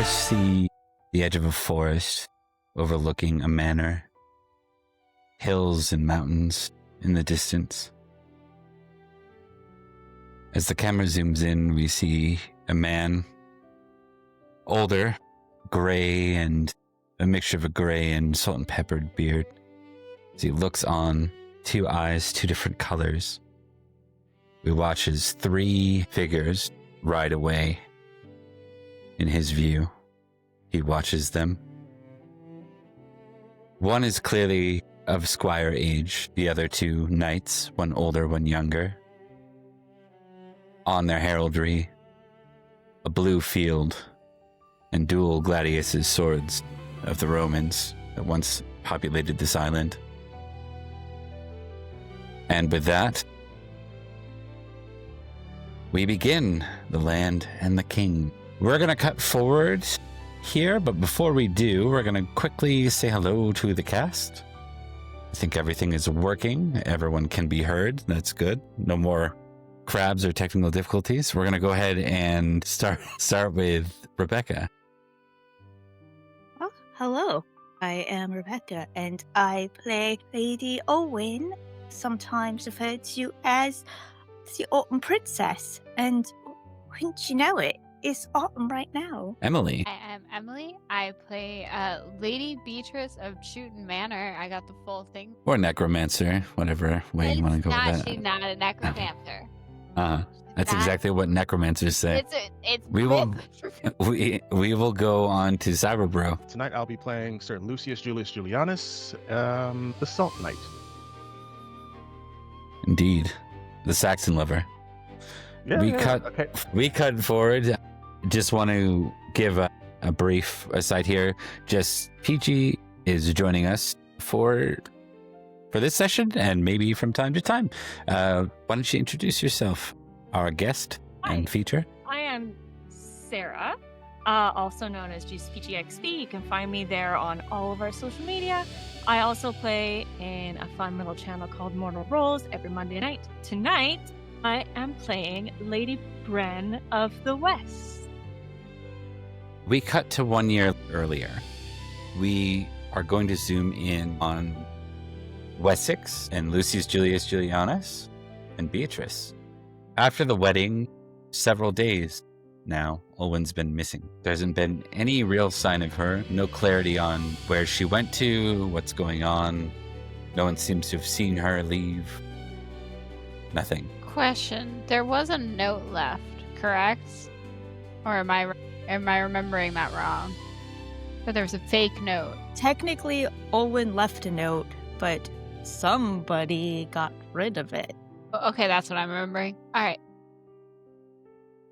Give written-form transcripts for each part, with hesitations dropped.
first see the edge of a forest overlooking a manor, hills and mountains in the distance. As the camera zooms in, we see a man, older, gray, and a mixture of a gray and salt and peppered beard. As he looks on, 2 eyes, 2 different colors. We watch as 3 figures ride away. In his view, he watches them. One is clearly of squire age, the other 2 knights, one older, one younger. On their heraldry, a blue field and dual gladius' swords of the Romans that once populated this island. And with that, we begin The Land and the King. We're going to cut forward here, but before we do, we're going to quickly say hello to the cast. I think everything is working. Everyone can be heard. That's good. No more crabs or technical difficulties. We're going to go ahead and start with Rebekah. Oh, hello. I am Rebekah, and I play Lady Olwyn, sometimes referred to as the Autumn Princess. And wouldn't you know it, it's autumn right now. Emily. I am Emily. I play Lady Betrys of Chewton Manor. I got the full thing. Or necromancer, whatever way you want to go with that. She's not a necromancer. That's exactly what necromancers say. It's we will go on to Cyberbro. Tonight I'll be playing Sir Lucius Julius Julianus, the Salt Knight. Indeed, the Saxon lover. We cut forward. Just want to give a brief aside here. Just Peachy is joining us for this session, and maybe from time to time. Why don't you introduce yourself, our guest and feature? I am Sarah, also known as JustPeachyXP. You can find me there on all of our social media. I also play in a fun little channel called Mortal Rolls every Monday night. Tonight, I am playing Lady Brenn of the West. We cut to 1 year earlier. We are going to zoom in on Wessex and Lucius Julius Julianus and Betrys. After the wedding, several days now, Olwyn's been missing. There hasn't been any real sign of her, no clarity on where she went to, what's going on. No one seems to have seen her leave. Nothing. Question. There was a note left, correct? Or am I remembering that wrong? But there was a fake note. Technically, Olwyn left a note, but somebody got rid of it. Okay, that's what I'm remembering. All right.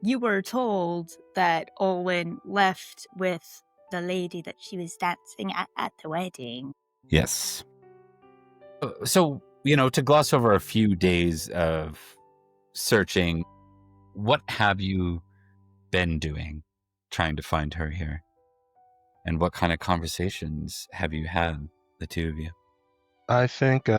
You were told that Olwyn left with the lady that she was dancing at the wedding. Yes. So, to gloss over a few days of searching, what have you been doing trying to find her here? And what kind of conversations have you had, the two of you? I think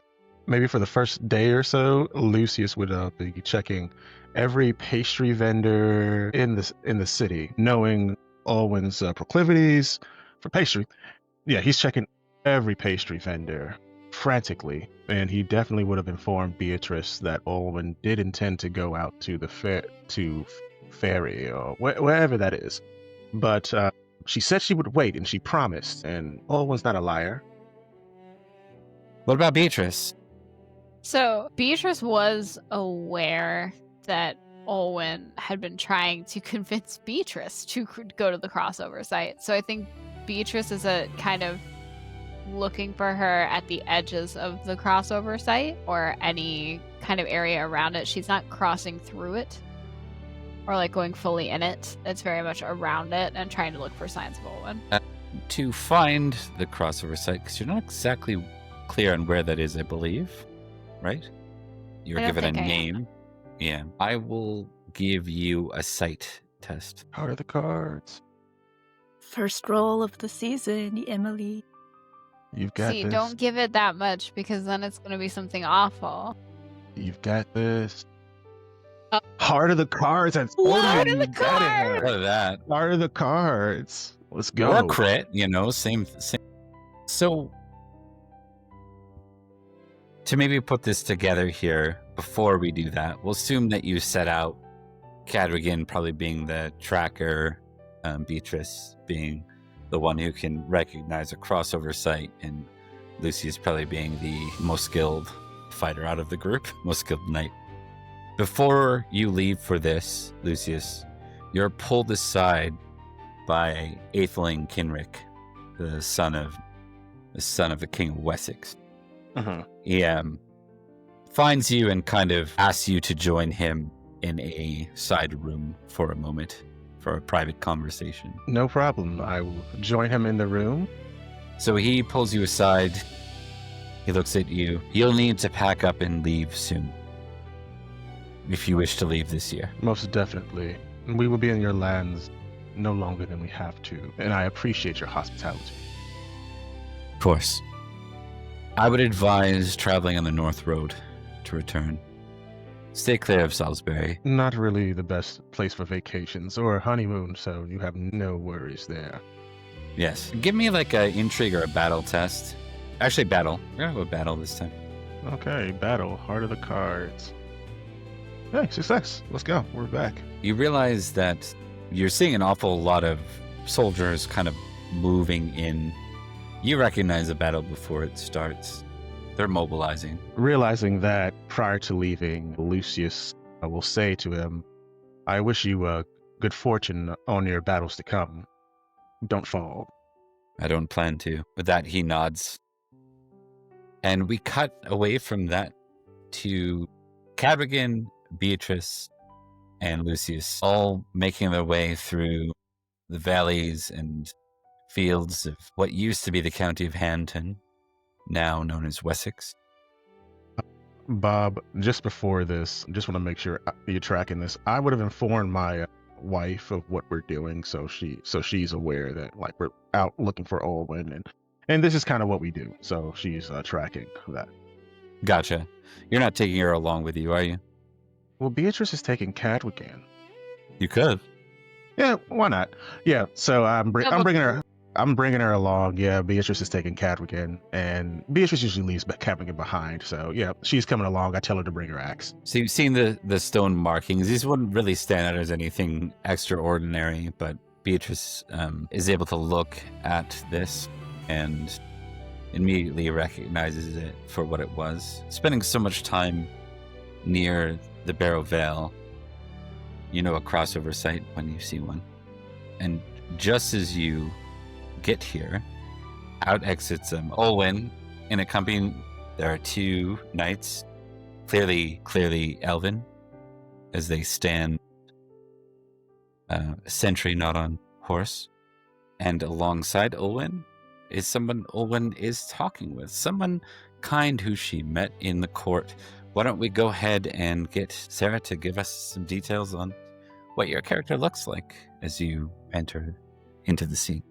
maybe for the first day or so, Lucius would be checking every pastry vendor in the city, knowing Olwyn's proclivities for pastry. Yeah, he's checking every pastry vendor frantically, and he definitely would have informed Betrys that Olwyn did intend to go out to the ferry or wherever that is. But she said she would wait, and she promised, and Olwyn's not a liar. What about Betrys? So Betrys was aware that Olwyn had been trying to convince Betrys to go to the crossover site. So I think Betrys is a kind of looking for her at the edges of the crossover site or any kind of area around it. She's not crossing through it or like going fully in it. It's very much around it and trying to look for signs of Olwyn. To find the crossover site, because you're not exactly clear on where that is, I believe, right? You were given a name. Yeah. I will give you a sight test. How are the cards? First roll of the season, Emily. You've got this. Don't give it that much because then it's going to be something awful. You've got this. Heart of the cards. That's Heart of the cards. What of that? Heart of the cards. Let's go. Or crit, same. So, to maybe put this together here, before we do that, we'll assume that you set out, Cadrigan probably being the tracker, Betrys being the one who can recognize a crossover site, and Lucius probably being the most skilled fighter out of the group, most skilled knight. Before you leave for this, Lucius, you're pulled aside by Atheling Kinrick, the son of the King of Wessex. He finds you and kind of asks you to join him in a side room for a moment for a private conversation. No problem. I will join him in the room. So he pulls you aside. He looks at you. You'll need to pack up and leave soon, if you wish to leave this year. Most definitely. We will be in your lands no longer than we have to, and I appreciate your hospitality. Of course. I would advise traveling on the North Road to return. Stay clear of Salisbury. Not really the best place for vacations or a honeymoon, so you have no worries there. Yes. Give me like an intrigue or a battle test. Actually, battle. We're going to go battle this time. Okay, battle. Heart of the cards. Hey, success. Let's go. We're back. You realize that you're seeing an awful lot of soldiers kind of moving in. You recognize the battle before it starts. They're mobilizing. Realizing that prior to leaving, Lucius will say to him, I wish you good fortune on your battles to come. Don't fall. I don't plan to. With that, he nods. And we cut away from that to Cadrigan, Betrys, and Lucius, all making their way through the valleys and fields of what used to be the county of Hanton, now known as Wessex. Bob, just before this, just want to make sure you're tracking this. I would have informed my wife of what we're doing, so she's aware that like we're out looking for Olwyn, and this is kind of what we do. So she's tracking that. Gotcha. You're not taking her along with you, are you? Well, Beatrice is taking Cadrigan. You could. Yeah, why not? Yeah, so I'm bringing her. I'm bringing her along. Yeah, Beatrice is taking Cadrigan, and Beatrice usually leaves Cadrigan behind. So yeah, she's coming along. I tell her to bring her axe. So you've seen the stone markings. These wouldn't really stand out as anything extraordinary, but Beatrice is able to look at this and immediately recognizes it for what it was. Spending so much time near the Barrow Vale, you know a crossover site when you see one. And just as you get here, out exits Olwyn in a company. There are two knights, clearly elven, as they stand sentry, not on horse. And alongside Olwyn is someone Olwyn is talking with, someone kind who she met in the court. Why don't we go ahead and get Sarah to give us some details on what your character looks like as you enter into the scene?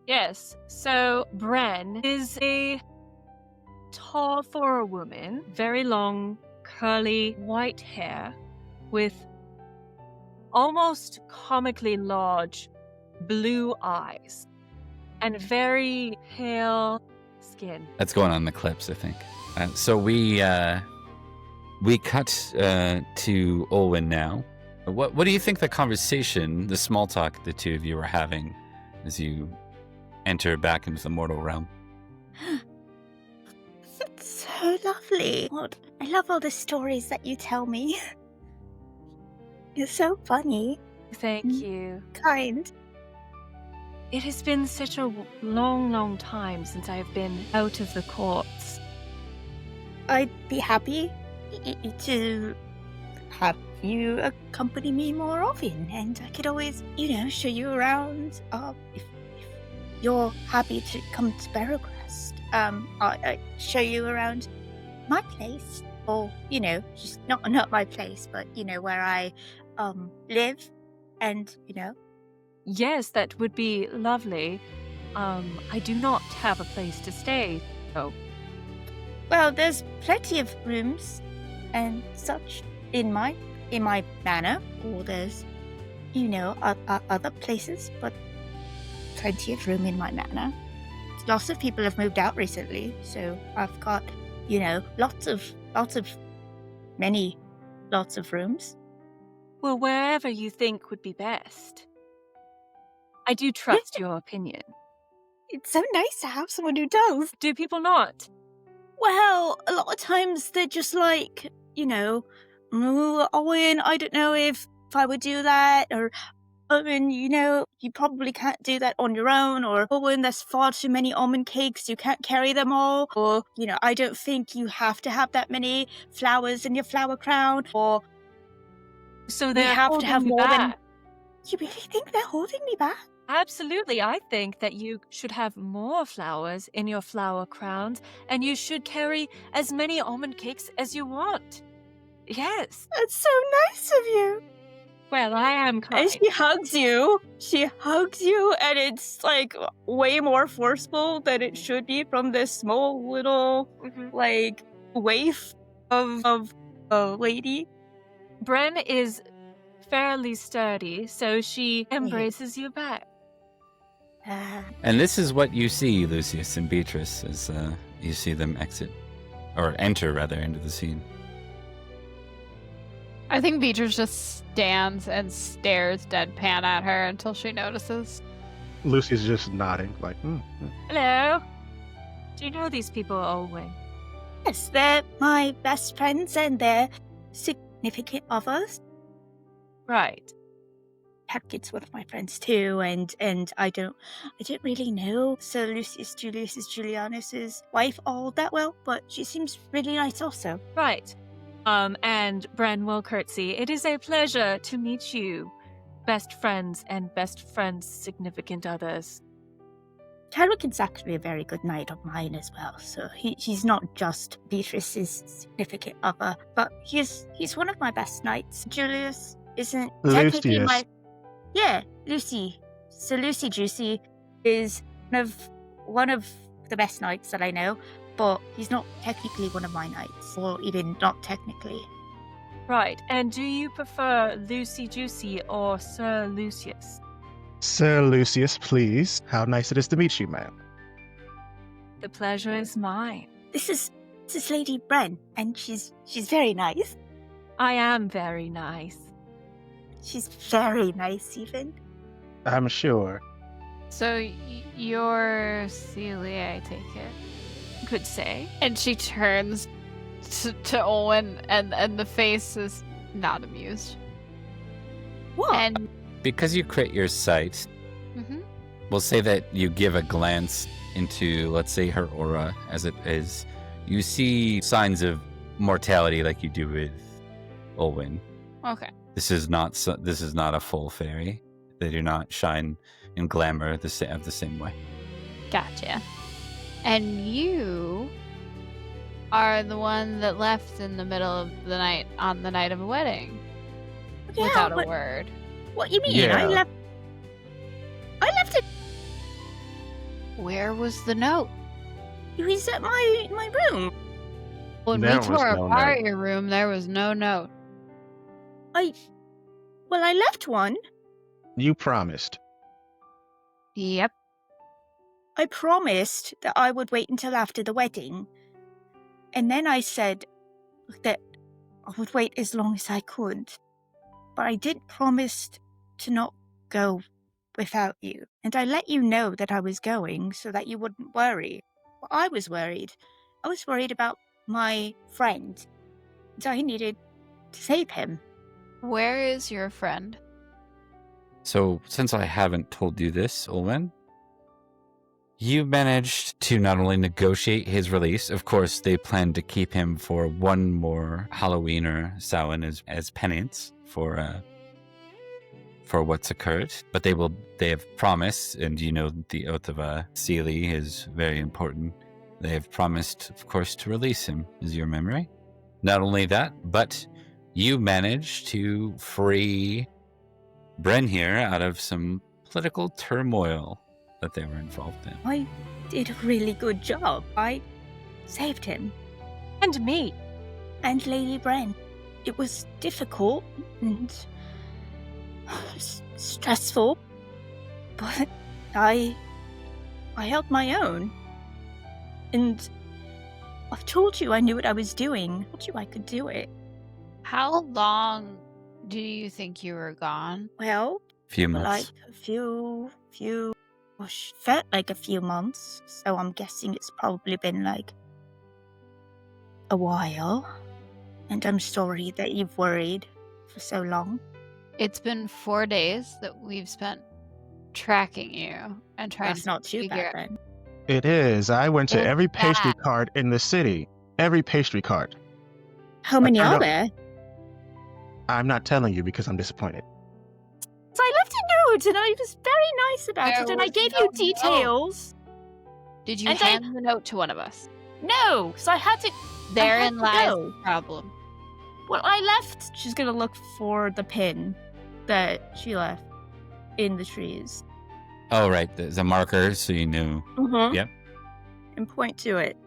Yes, so Brenn is a tall for a woman, very long, curly, white hair with almost comically large blue eyes and very pale skin. That's going on in the clips, I think. So we cut to Olwyn now. What do you think the conversation, the small talk the two of you were having as you enter back into the mortal realm? That's so lovely. I love all the stories that you tell me. You're so funny. Thank you. Kind. It has been such a long time since I've been out of the courts. I'd be happy to have you accompany me more often, and I could always, show you around. If you're happy to come to Barrowcrest, I'll show you around my place, or just not my place, but where I live, and Yes, that would be lovely. I do not have a place to stay, so. Well, there's plenty of rooms and such in my manor, or there's other places, but plenty of room in my manor. Lots of people have moved out recently, so I've got, lots of rooms. Well, wherever you think would be best. I do trust your opinion. It's so nice to have someone who does. Do people not? Well, a lot of times they're just like, Owen, I don't know if I would do that, or Owen, you probably can't do that on your own, or Owen, there's far too many almond cakes, you can't carry them all, or, I don't think you have to have that many flowers in your flower crown, or so they have to have more back. than... You really think they're holding me back? Absolutely. I think that you should have more flowers in your flower crowns, and you should carry as many almond cakes as you want. Yes. That's so nice of you. Well, I am kind. And she hugs you. And it's like way more forceful than it should be from this small little waif of a lady. Brenn is fairly sturdy, so she embraces you back. And this is what you see, Lucius and Betrys, as you see them enter into the scene. I think Betrys just stands and stares deadpan at her until she notices. Lucy's just nodding, like, Hello. Do you know these people, Olwyn? Yes, they're my best friends and they're significant others. Right. It's one of my friends too, and I don't really know Sir Lucius Julianus's wife all that well, but she seems really nice also. Right. And Brenn will curtsy. It is a pleasure to meet you, best friends and best friends' significant others. Chadwick's actually a very good knight of mine as well, so he's not just Beatrice's significant other, but he's one of my best knights. Julius isn't technically Lucius. Lucy. So Lucy Juicy is one of the best knights that I know, but he's not technically one of my knights, or even not technically. Right, and do you prefer Lucy Juicy or Sir Lucius? Sir Lucius, please. How nice it is to meet you, ma'am. The pleasure is mine. This is Lady Brenn, and she's very nice. I am very nice. She's very nice, even. I'm sure. So you're Celia, I take it. Could say. And she turns to Olwyn, and the face is not amused. What? And Because you crit your sight, we'll say that you give a glance into, let's say, her aura as it is. You see signs of mortality like you do with Olwyn. okay. This is not a full fairy. They do not shine in glamour the same way. Gotcha. And you are the one that left in the middle of the night on the night of a wedding. Yeah, without but a word. What you mean? Yeah. I left it. Where was the note? It was at my room. When There we was tore no apart note. your room, there was no note. I left one. You promised. Yep. I promised that I would wait until after the wedding. And then I said that I would wait as long as I could. But I did promise to not go without you. And I let you know that I was going so that you wouldn't worry. But I was worried. I was worried about my friend. And I needed to save him. Where is your friend? So, since I haven't told you this, Olwyn, you managed to not only negotiate his release, of course, they plan to keep him for one more Halloween or Samhain as penance for what's occurred, but they have promised, and the oath of Sealy is very important. They have promised, of course, to release him, is your memory. Not only that, but you managed to free Brenn here out of some political turmoil that they were involved in. I did a really good job. I saved him. And me. And Lady Brenn. It was difficult and stressful, but I held my own. And I've told you I knew what I was doing. I told you I could do it. How long do you think you were gone? Well, Few months. like a few, felt like a few months. So I'm guessing it's probably been like a while. And I'm sorry that you've worried for so long. It's been 4 days that we've spent tracking you and trying That's to not too figure bad then. It is. I went to It's every pastry bad. cart in the city. Every pastry cart. How many turned are out- there? I'm not telling you because I'm disappointed. So I left a note and I was very nice about There it and I was gave no you note. details. Did you And hand the note to one of us? No, so I had to. Therein to lies go. the problem. Well, I left. She's gonna look for the pin that she left in the trees. Oh, right. The marker, so you knew. Mm-hmm. Yep. And point to it.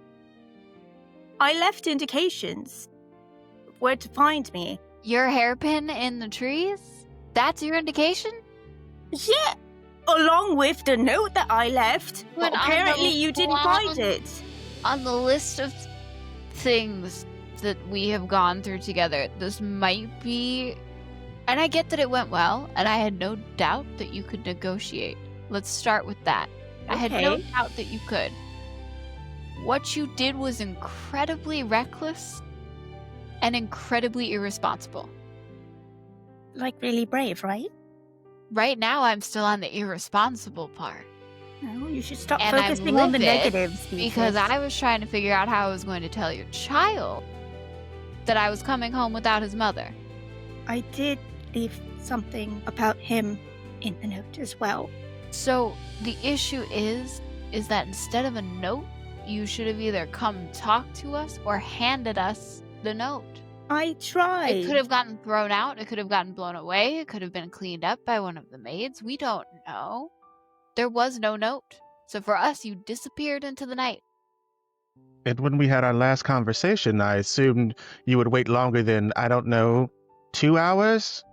I left indications of where to find me. Your hairpin in the trees? That's your indication? Yeah, along with the note that I left. But But on apparently the you didn't long- find it. On the list of things that we have gone through together, this might be. And I get that it went well, and I had no doubt that you could negotiate. Let's start with that. I had no Okay. doubt that you could. What you did was incredibly reckless and incredibly irresponsible. Like really brave, right? Right now, I'm still on the irresponsible part. No, you should stop And I'm focusing on the livid negatives. Because Beatrice. I was trying to figure out how I was going to tell your child that I was coming home without his mother. I did leave something about him in the note as well. So the issue is that instead of a note, you should have either come talk to us or handed us the note. I tried. It could have gotten thrown out. It could have gotten blown away. It could have been cleaned up by one of the maids. We don't know. There was no note. So for us, you disappeared into the night. And when we had our last conversation, I assumed you would wait longer than, I don't know, 2 hours?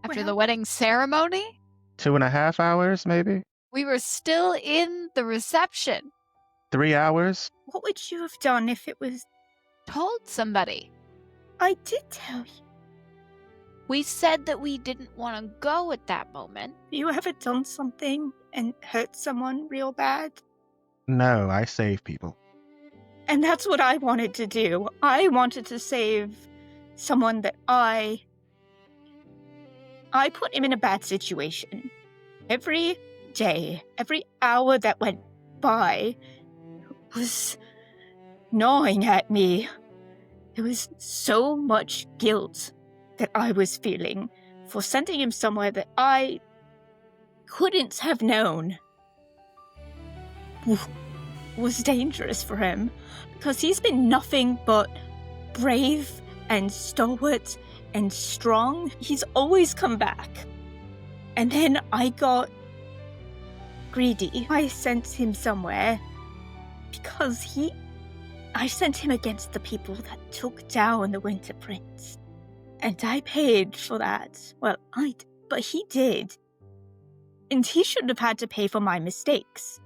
After Well- the wedding ceremony, 2.5 hours, maybe? we were still in the reception. 3 hours? What would you have done if it was... Told somebody. I did tell you. We said that we didn't want to go at that moment. You ever done something and hurt someone real bad? No, I save people. And that's what I wanted to do. I wanted to save someone that I put him in a bad situation. Every day, every hour that went by was gnawing at me. There was so much guilt that I was feeling for sending him somewhere that I couldn't have known was dangerous for him, because he's been nothing but brave and stalwart and strong. He's always come back. And then I got greedy. I sent him somewhere because I sent him against the people that took down the Winter Prince. And I paid for that. Well, but he did. And he shouldn't have had to pay for my mistakes.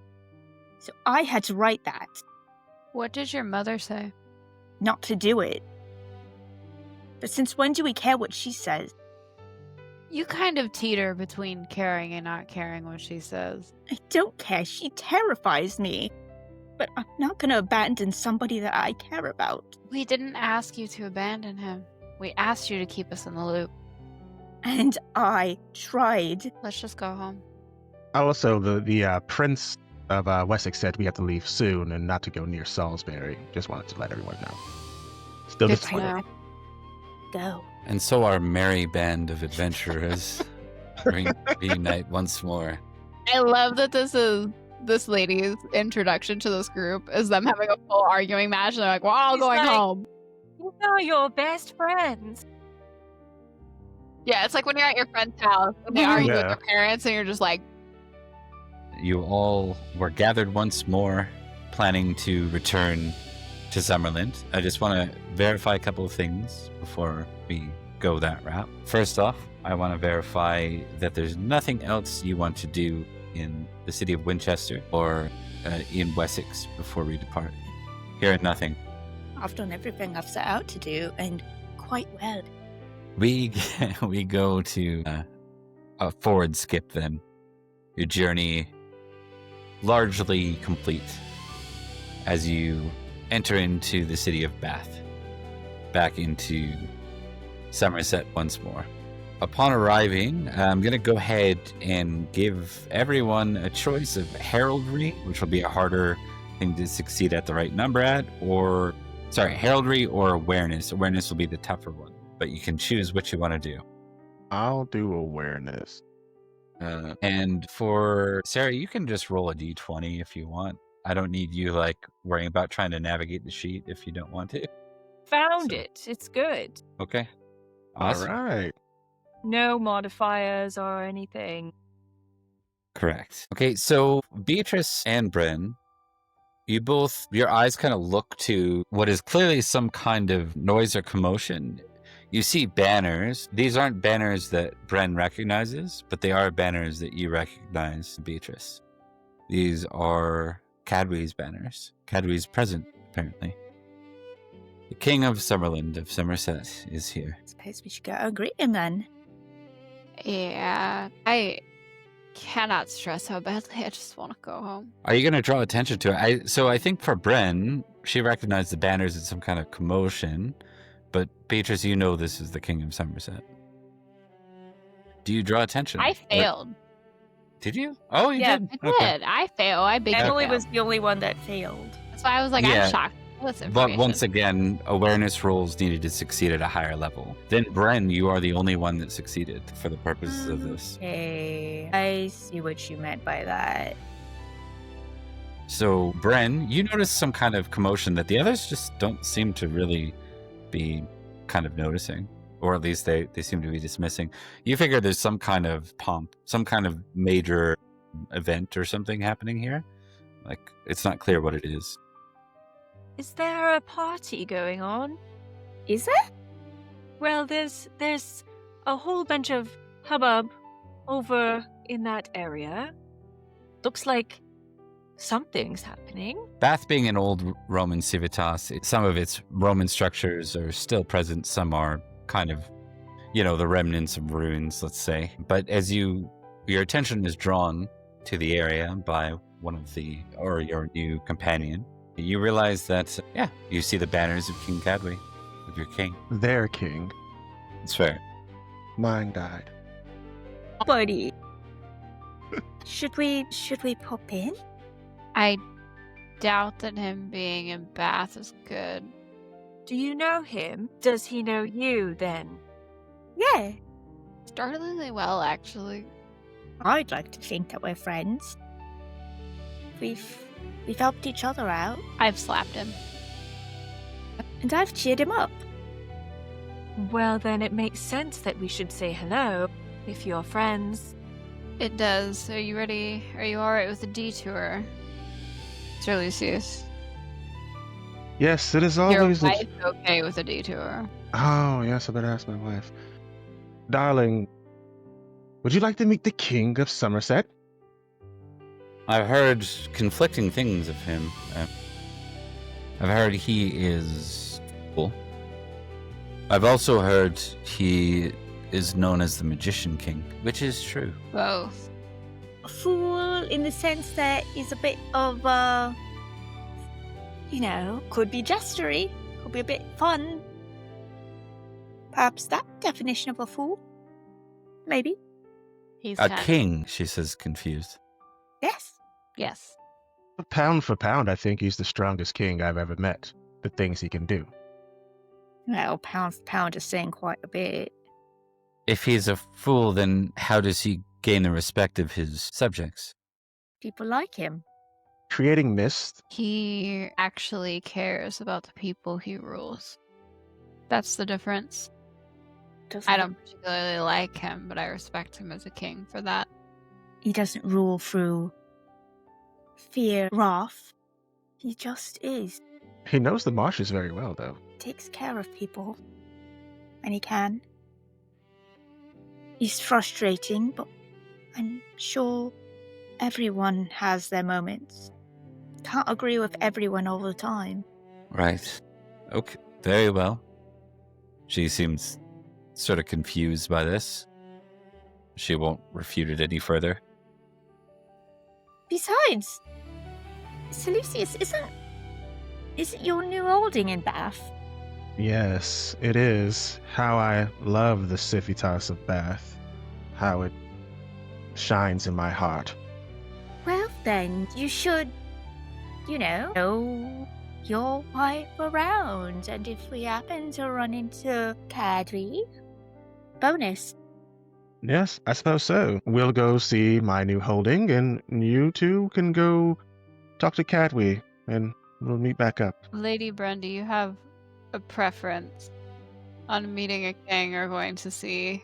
So I had to write that, What did your mother say? not to do it. But since when do we care what she says? You kind of teeter between caring and not caring what she says. I don't care. She terrifies me. But I'm not going to abandon somebody that I care about. We didn't ask you to abandon him. We asked you to keep us in the loop. And I tried. Let's just go home. Also, the Prince of Wessex said we have to leave soon and not to go near Salisbury. Just wanted to let everyone know. Still Good to disappointed. know. Go. And so our merry band of adventurers reunite once more. I love that this is this lady's introduction to this group is them having a full arguing match. And they're like, we're all She's going like- home. You know your best friends. Yeah, it's like when you're at your friend's house and they argue with Yeah. their parents and you're just like, You all were gathered once more, planning to return to Summerland. I just want to verify a couple of things before we go that route. First off, I want to verify that there's nothing else you want to do in the city of Winchester or in Wessex before we depart? Hearing nothing. I've done everything I've set out to do, and quite well. We go to a forward skip then. Your journey largely complete as you enter into the city of Bath, back into Somerset once more. Upon arriving, I'm going to go ahead and give everyone a choice of heraldry, which will be a harder thing to succeed at the right number at, or, heraldry or awareness. Awareness will be the tougher one, but you can choose what you want to do. I'll do awareness. And for Sarah, you can just roll a d20 if you want. I don't need you, worrying about trying to navigate the sheet if you don't want to. Found it. It's good. Okay. Awesome. All right. No modifiers or anything. Correct. Okay, so Beatrice and Brenn, your eyes kind of look to what is clearly some kind of noise or commotion. You see banners. These aren't banners that Brenn recognizes, but they are banners that you recognize, Beatrice. These are Cadwy's banners. Cadwy's present, apparently. The King of Summerland of Somerset is here. I suppose we should go and greet him then. Yeah, I cannot stress how badly I just want to go home. Are you going to draw attention to it? So I think for Brenn, she recognized the banners as some kind of commotion, but Beatrice, you know this is the King of Somerset. Do you draw attention? I failed. Did you? Oh, you Yeah, did? I Okay. did. I failed. I big Emily failed. was the only one that failed. That's why I was like, Yeah. I'm shocked. Listen, But once again, awareness rolls needed to succeed at a higher level. Then Brenn, you are the only one that succeeded for the purposes of this. Okay, I see what you meant by that. So, Brenn, you notice some kind of commotion that the others just don't seem to really be kind of noticing, or at least they seem to be dismissing. You figure there's some kind of pomp, some kind of major event or something happening here. It's not clear what it is. Is there a party going on? Is it? Well, there's a whole bunch of hubbub over in that area. Looks like something's happening. Bath being an old Roman civitas, some of its Roman structures are still present. Some are kind of, the remnants of ruins, let's say. But as your attention is drawn to the area by your new companion, you realize that, you see the banners of King Cadwy, of your king. Their king. It's fair. Mine died. Buddy. Should we pop in? I doubt that him being in Bath is good. Do you know him? Does he know you then? Yeah. Startlingly well, actually. I'd like to think that we're friends. We've helped each other out, I've slapped him. and I've cheered him up. Well, then it makes sense that we should say hello if you're friends. It does. Are you ready? Are you alright with the detour, Sir Lucius? Yes, it is Your always wife okay with a detour? Oh, yes, I better ask my wife. Darling, would you like to meet the King of Somerset? I've heard conflicting things of him. I've heard he is cool. I've also heard he is known as the Magician King, which is true. Both. A fool in the sense that he's a bit of, could be jestery, could be a bit fun. Perhaps that definition of a fool? Maybe. He's A kind of- king, she says, confused. Yes. Yes. Pound for pound, I think he's the strongest king I've ever met. The things he can do. Well, pound for pound is saying quite a bit. If he's a fool, then how does he gain the respect of his subjects? People like him. Creating mist. He actually cares about the people he rules. That's the difference. Doesn't I don't particularly like him, but I respect him as a king for that. He doesn't rule through fear, wrath. He just is. He knows the marshes very well, though. Takes care of people. And he can. He's frustrating, but I'm sure Everyone has their moments. Can't agree with everyone all the time. Right. Okay. Very well. She seems sort of confused by this. She won't refute it any further. Besides, Sir Lucius, isn't your new holding in Bath? Yes, it is. How I love the civitas of Bath. How it shines in my heart. Well then, you should, know your wife around, and if we happen to run into Cadry, bonus. Yes, I suppose so. We'll go see my new holding, and you two can go talk to Cadwy, and we'll meet back up. Lady Brenn, do you have a preference on meeting a king or going to see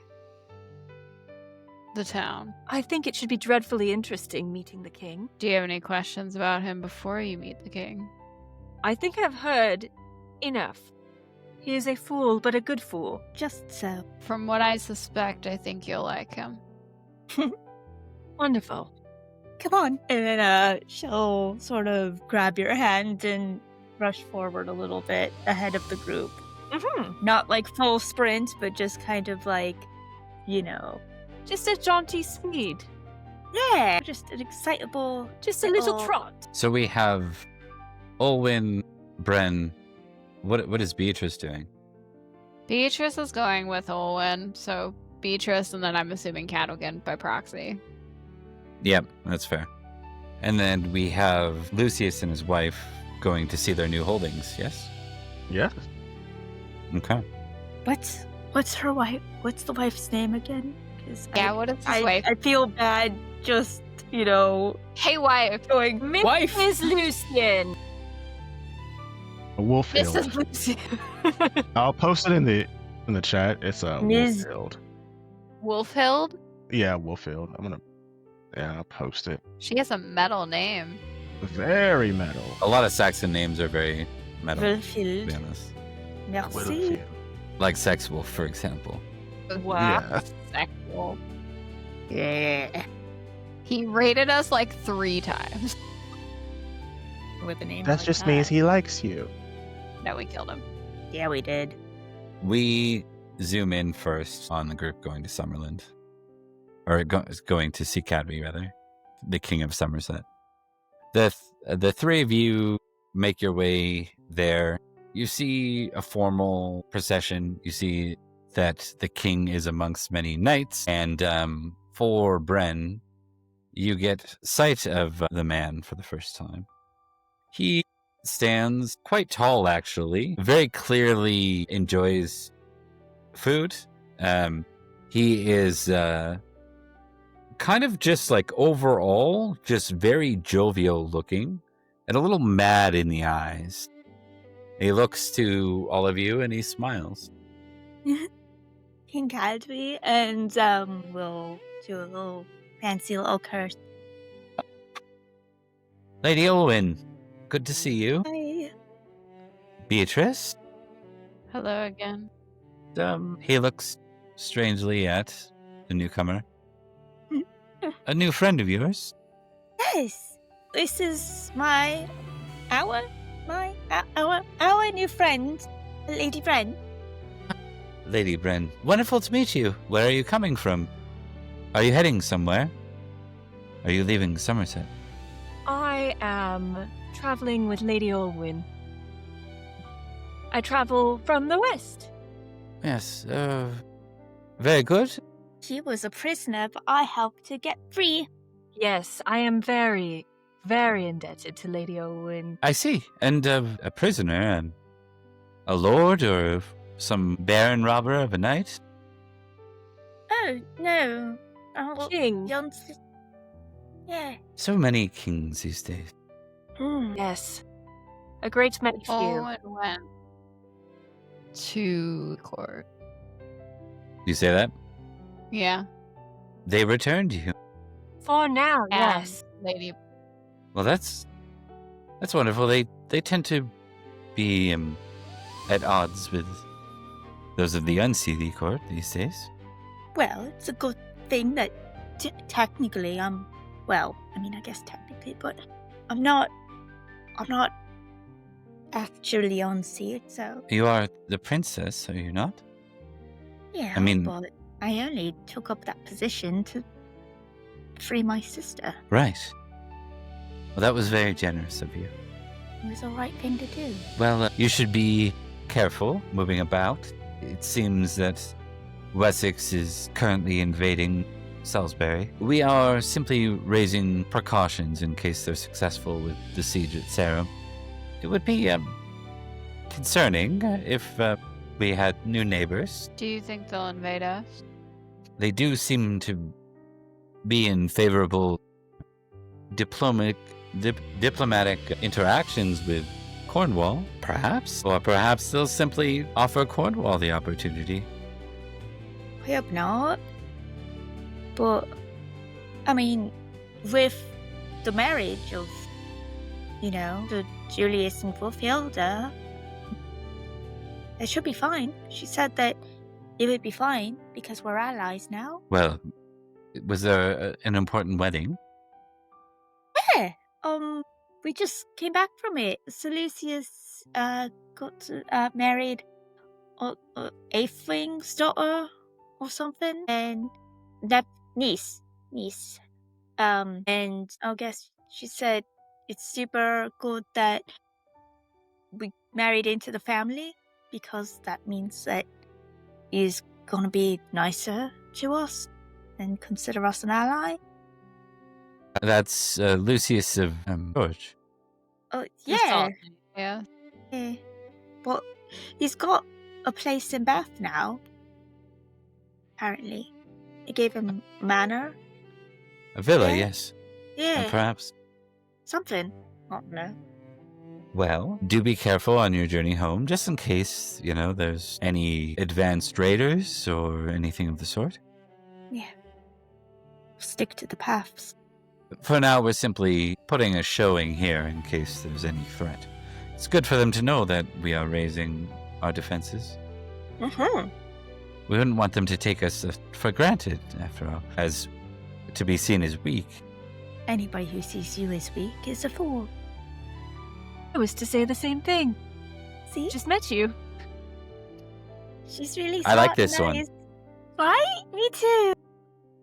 the town? I think it should be dreadfully interesting meeting the king. Do you have any questions about him before you meet the king? I think I've heard enough. He is a fool, but a good fool. Just so. From what I suspect, I think you'll like him. Wonderful. Come on. And then she'll sort of grab your hand and rush forward a little bit ahead of the group. Mm-hmm. Not like full sprint, but just kind of like, Just a jaunty speed. yeah, just an excitable, Just a little trot. So we have Olwyn, Brenn. What is Betrys doing? Beatrice is going with Olwyn, so Beatrice, and then I'm assuming Cadogan by proxy. Yep, that's fair. And then we have Lucius and his wife going to see their new holdings, yes? Yes. Okay. What's her wife? What's the wife's name again? 'Cause Yeah, what is his wife? I feel bad just, Hey, wife. going, wife. Mrs. Lucian. Wolfhild. This is Lucy. I'll post it in the chat. It's Ms. Wolfhild. Wolfhild? Yeah, Wolfhild. I'll post it. She has a metal name. Very metal. A lot of Saxon names are very metal, to be Wilfield. honest. Merci. Wolfhild. Like Sex Wolf, for example. Wow. Yeah. Sexual. Yeah. He rated us like 3 times. With a name That like just that. means he likes you. No, we killed him. Yeah, we did. We zoom in first on the group going to Summerland. Or going to see Cadwy, rather. The King of Somerset. The three of you make your way there. You see a formal procession. You see that the king is amongst many knights. And for Brenn, you get sight of the man for the first time. He stands quite tall, actually. Very clearly enjoys food. He is kind of just like overall, just very jovial looking and a little mad in the eyes. He looks to all of you and he smiles. King Cadwy, and we'll do a little fancy little curse. Lady Olwyn, good to see you. Hi. Beatrice? Hello again. He looks strangely at the newcomer. A new friend of yours? Yes, this is our new friend, Lady Brenn. Lady Brenn, wonderful to meet you. Where are you coming from? Are you heading somewhere? Are you leaving Somerset? I am traveling with Lady Olwyn. I travel from the west. Yes, very good. She was a prisoner, but I helped her get free. Yes, I am very, very indebted to Lady Olwyn. I see. And a prisoner, a lord or some baron robber of a knight? Oh, no. Oh, King. Yeah. So many kings these days. Yes. A great many few. Olwyn went to court. You say that? Yeah. They returned you. For now, And yes. Lady. Well, that's wonderful. They tend to be at odds with those of the unseelie court these days. Well, it's a good thing that technically I'm Well, I mean, I guess technically, but I'm not actually on seat, so You are the princess, are you not? yeah. I mean- but I only took up that position to free my sister. Right. Well, that was very generous of you. It was the right thing to do. Well, you should be careful moving about. It seems that Wessex is currently invading Salisbury. We are simply raising precautions in case they're successful with the siege at Sarum. It would be concerning if we had new neighbors. Do you think they'll invade us? They do seem to be in favorable diplomatic interactions with Cornwall, perhaps. Or perhaps they'll simply offer Cornwall the opportunity. I hope not. But, I mean, with the marriage of, the Julius and Wolfhilda, it should be fine. She said that it would be fine because we're allies now. Well, was there an important wedding? Yeah. We just came back from it. So Lucius got married Aethling's daughter or something, and that niece. And I guess she said it's super good that we married into the family because that means that he's gonna be nicer to us and consider us an ally. That's Lucius of George. Oh Just yeah. all- Yeah. Yeah. But he's got a place in Bath now. Apparently. They gave him Manor. A villa, Yeah. yes. Yeah. And perhaps. Something. I don't know. Well, do be careful on your journey home, just in case, there's any advanced raiders or anything of the sort. Yeah. Stick to the paths. For now, we're simply putting a showing here in case there's any threat. It's good for them to know that we are raising our defenses. Mm-hmm. We wouldn't want them to take us for granted, after all, as to be seen as weak. Anybody who sees you as weak is a fool. I was to say the same thing. See? Just met you. She's really I like smart and this one. nice. Right? Me too.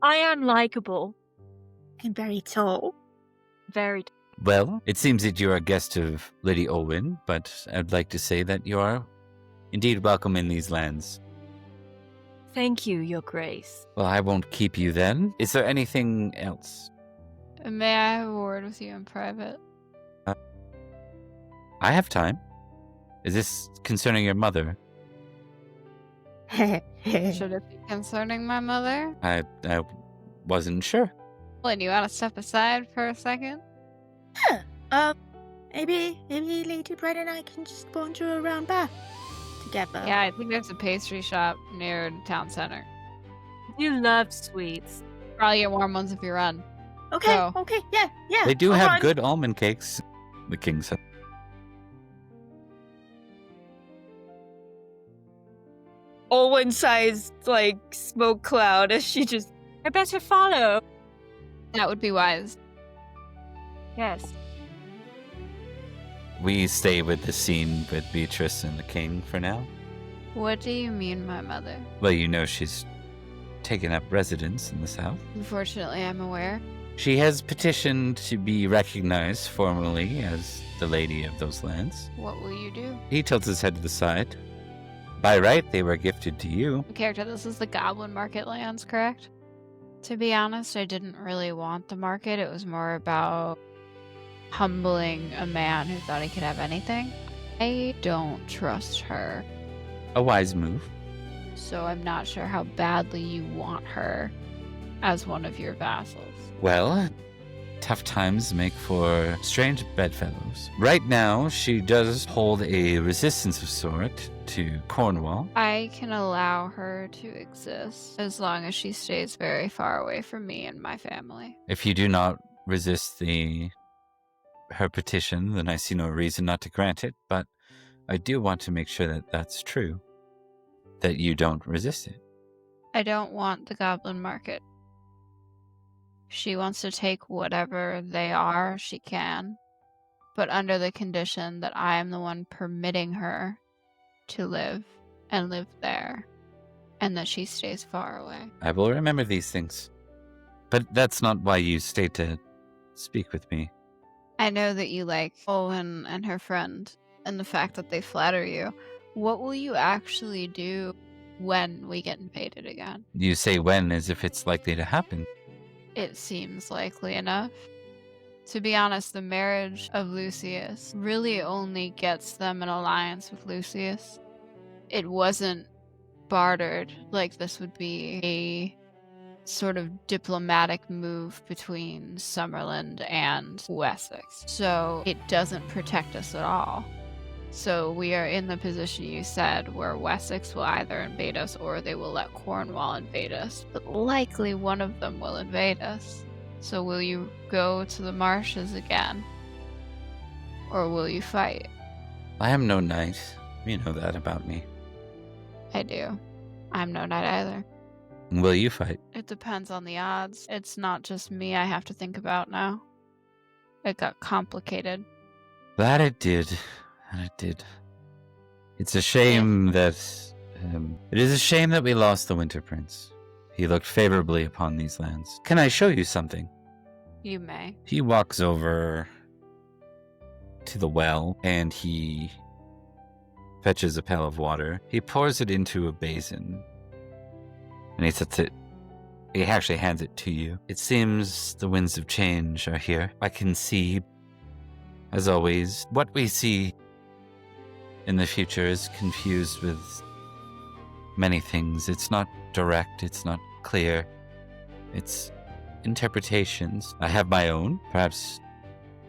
I am likable. And very tall. Very. Well, it seems that you're a guest of Lady Olwyn, but I'd like to say that you are indeed welcome in these lands. Thank you, Your Grace. Well, I won't keep you then. Is there anything else? May I have a word with you in private? I have time. Is this concerning your mother? Should it be concerning my mother? I wasn't sure. Olwyn, you want to step aside for a second? Maybe Lady Brenn and I can just wander around Bath together. Yeah, I think there's a pastry shop near town center. You love sweets. Probably get warm ones if you run. Okay, Go. okay, yeah. They do I'll have run. good almond cakes. The king said. Olwyn-sized, smoke cloud as she just... I better follow. That would be wise. Yes. We stay with the scene with Betrys and the king for now. What do you mean, my mother? Well, she's taken up residence in the south. Unfortunately, I'm aware. She has petitioned to be recognized formally as the lady of those lands. What will you do? He tilts his head to the side. By right, they were gifted to you. Character, this is the Goblin Market lands, correct? To be honest, I didn't really want the market. It was more about humbling a man who thought he could have anything. I don't trust her, A wise move. so I'm not sure how badly you want her as one of your vassals. Well, tough times make for strange bedfellows. Right now, she does hold a resistance of sort to Cornwall. I can allow her to exist as long as she stays very far away from me and my family. If you do not resist her petition, then I see no reason not to grant it, but I do want to make sure that that's true, that you don't resist it. I don't want the Goblin Market. She wants to take whatever they are, she can, but under the condition that I am the one permitting her to live and live there, and that she stays far away. I will remember these things. But that's not why you stayed to speak with me. I know that you like Olwyn and her friend, and the fact that they flatter you. What will you actually do when we get invaded again? You say when as if it's likely to happen. It seems likely enough. To be honest, the marriage of Lucius really only gets them an alliance with Lucius. It wasn't bartered like this would be a sort of diplomatic move between Summerland and Wessex. So it doesn't protect us at all. So we are in the position you said where Wessex will either invade us or they will let Cornwall invade us. But likely one of them will invade us. So will you go to the marshes again? Or will you fight? I am no knight. You know that about me. I do. I'm no knight either. Will you fight? It depends on the odds. It's not just me I have to think about now. It got complicated. That it did. That it did. It's a shame that... it is a shame that we lost the Winter Prince. He looked favorably upon these lands. Can I show you something? You may. He walks over to the well, and he fetches a pail of water. He pours it into a basin, and he sets it... He actually hands it to you. It seems the winds of change are here. I can see, as always, what we see in the future is confused with many things. It's not direct, it's not clear. It's interpretations. I have my own. Perhaps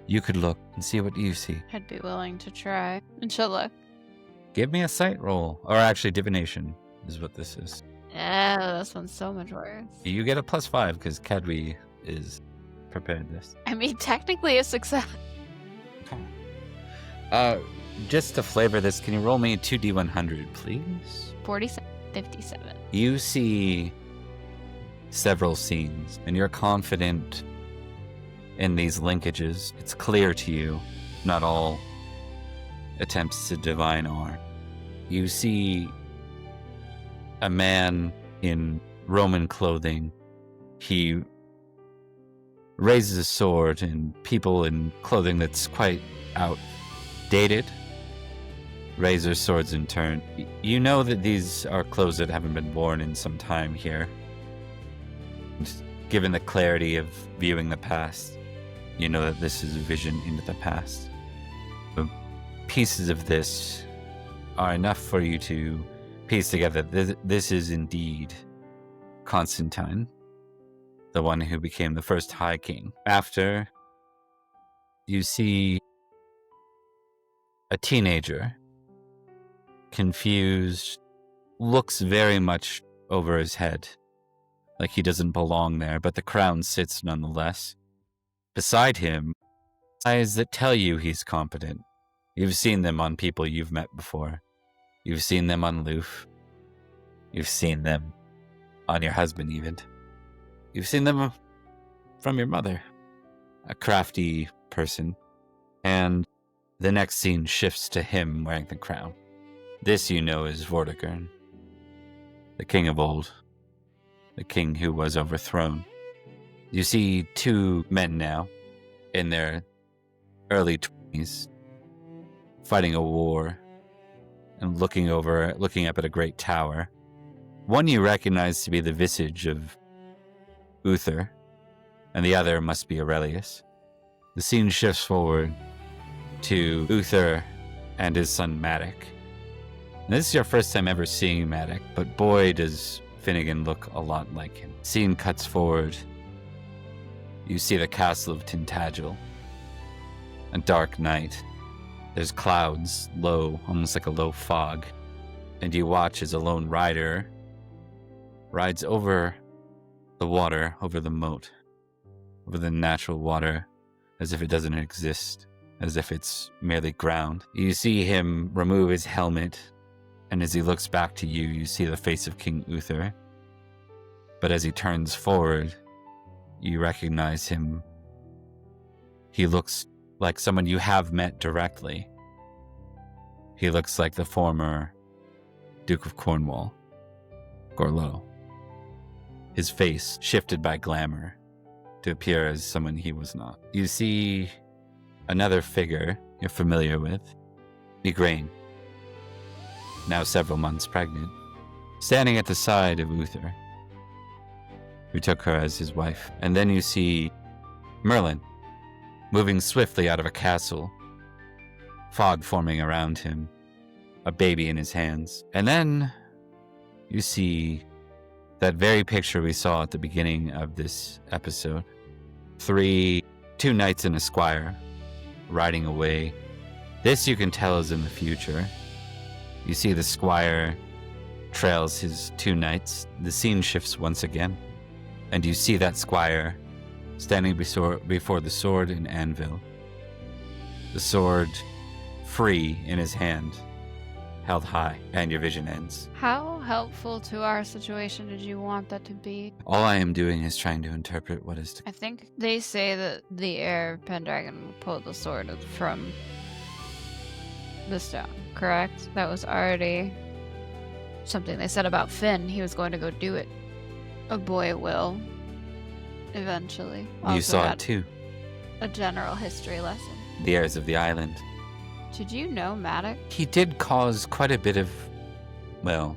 you could look and see what you see. I'd be willing to try. And she'll look. Give me a sight roll. Or actually, divination is what this is. Yeah, this one's so much worse. You get a +5 because Cadwy is prepared this. I mean, technically a success. Just to flavor this, can you roll me 2d100, please? 47, 57. You see several scenes, and you're confident in these linkages. It's clear to you, not all attempts to divine are. You see a man in Roman clothing. He raises a sword, and people in clothing that's quite outdated raise their swords in turn. You know that these are clothes that haven't been worn in some time here. Given the clarity of viewing the past, you know that this is a vision into the past. The pieces of this are enough for you to piece together. This is indeed Constantine, the one who became the first High King. After, you see a teenager, confused, looks very much over his head, like he doesn't belong there, but the crown sits nonetheless. Beside him, eyes that tell you he's competent. You've seen them on people you've met before. You've seen them on Loof. You've seen them on your husband, even. You've seen them from your mother. A crafty person. And the next scene shifts to him wearing the crown. This, you know, is Vortigern, the king of old, the king who was overthrown. You see two men now, in their early 20s, fighting a war and looking up at a great tower. One you recognize to be the visage of Uther, and the other must be Aurelius. The scene shifts forward to Uther and his son Madoc. This is your first time ever seeing Madoc, but boy does Finnegan look a lot like him. Scene cuts forward. You see the castle of Tintagel. A dark night. There's clouds, low, almost like a low fog. And you watch as a lone rider rides over the water, over the moat, over the natural water, as if it doesn't exist, as if it's merely ground. You see him remove his helmet, and as he looks back to you, you see the face of King Uther. But as he turns forward, You recognize him. He looks like someone you have met directly. He looks like the former Duke of Cornwall, Gorlo. His face shifted by glamour to appear as someone he was not. You see another figure you're familiar with, Igraine, now several months pregnant, standing at the side of Uther, who took her as his wife. And then you see Merlin, moving swiftly out of a castle, fog forming around him, a baby in his hands. And then you see that very picture we saw at the beginning of this episode. Two knights and a squire riding away. This you can tell is in the future. You see the squire trails his two knights. The scene shifts once again, and you see that squire standing before the sword and anvil. The sword free in his hand, held high, and your vision ends. How helpful to our situation did you want that to be? All I am doing is trying to interpret what is to I think they say that the heir Pendragon will pull the sword from the stone, correct? That was already something they said about Finn. He was going to go do it. A boy will, eventually. You Also saw had it too. A general history lesson. The heirs of the island. Did you know Maddox? He did cause quite a bit of, well,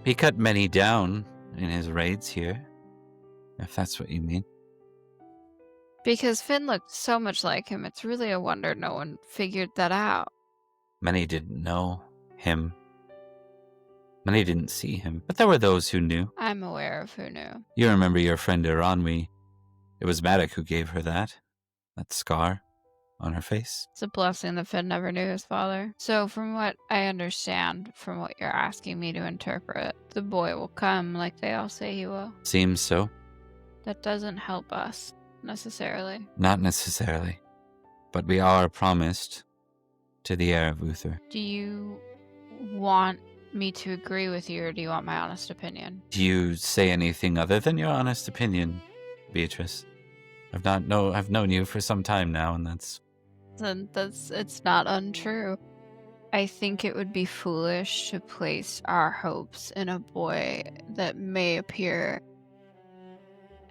he cut many down in his raids here, if that's what you mean. Because Finn looked so much like him, it's really a wonder no one figured that out. Many didn't know him. Many didn't see him, but there were those who knew. I'm aware of who knew. You remember your friend Iranwi. It was Maddox who gave her that scar on her face. It's a blessing that Finn never knew his father. So from what I understand, from what you're asking me to interpret, the boy will come like they all say he will. Seems so. That doesn't help us, necessarily. Not necessarily. But we are promised to the heir of Uther. Do you want me to agree with you, or do you want my honest opinion? Do you say anything other than your honest opinion, Beatrice? I've known you for some time now, and it's not untrue. I think it would be foolish to place our hopes in a boy that may appear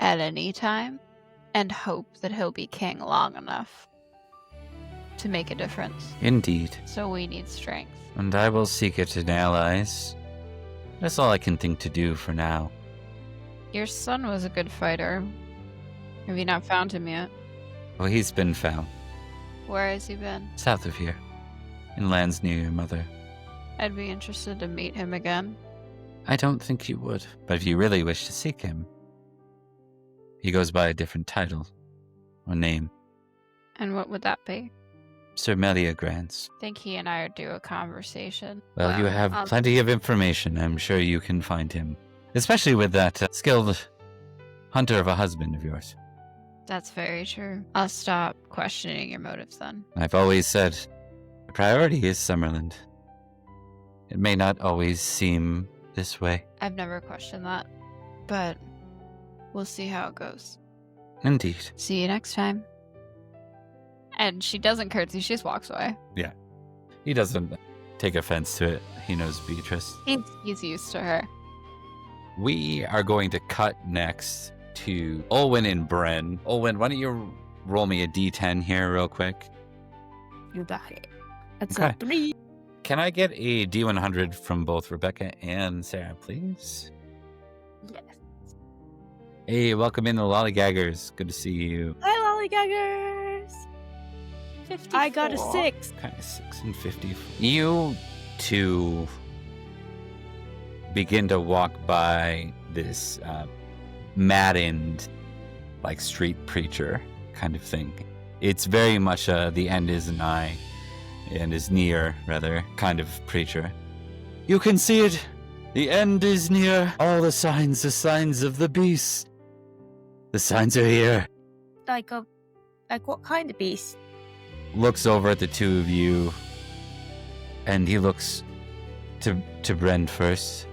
at any time and hope that he'll be king long enough to make a difference. Indeed. So we need strength. And I will seek it in allies. That's all I can think to do for now. Your son was a good fighter. Have you not found him yet? Well, he's been found. Where has he been? South of here. In lands near your mother. I'd be interested to meet him again. I don't think you would. But if you really wish to seek him, he goes by a different title or name. And what would that be? Sir Melia Grants. I think he and I would do a conversation. Well, you have plenty of information. I'm sure you can find him. Especially with that skilled hunter of a husband of yours. That's very true. I'll stop questioning your motives then. I've always said the priority is Summerland. It may not always seem this way. I've never questioned that, but we'll see how it goes. Indeed. See you next time. And she doesn't curtsy, she just walks away. Yeah. He doesn't take offense to it. He knows Beatrice. He's used to her. We are going to cut next to Olwyn and Brenn. Olwyn, why don't you roll me a d10 here real quick? You got it. That's Okay. a 3. Can I get a d100 from both Rebekah and Sarah, please? Yes. Hey, welcome in the Lollygaggers. Good to see you. Hi, lollygaggers. 54. I got a 6. Kind of 6 and 50. You two begin to walk by this maddened, like, street preacher kind of thing. It's very much the end is nigh, and is near, rather, kind of preacher. You can see it. The end is near. All the signs of the beast. The signs are here. Like what kind of beast? Looks over at the two of you, and he looks to Brenn first.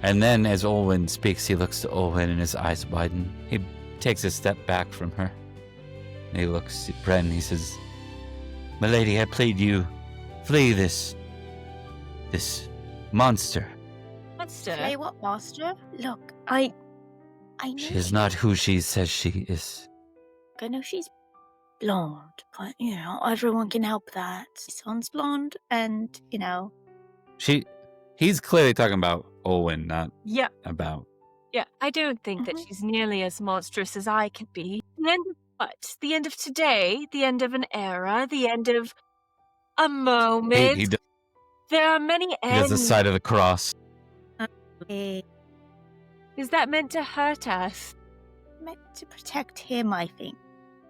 And then as Olwyn speaks, he looks to Olwyn and his eyes widen. He takes a step back from her. And he looks at Brenn. He says, "My lady, I plead you, flee this monster. Monster? Play what, master? Look, I know She is not who she says she is." I know she's blonde, but, everyone can help that. My son's blonde, and, He's clearly talking about Olwyn, not Yeah. about. Yeah, I don't think that Mhm. she's nearly as monstrous as I could be. The end of what? The end of today? The end of an era? The end of a moment? He There are many does the ends. side of the cross. eh, Is that meant to hurt us? meant to protect him, I think.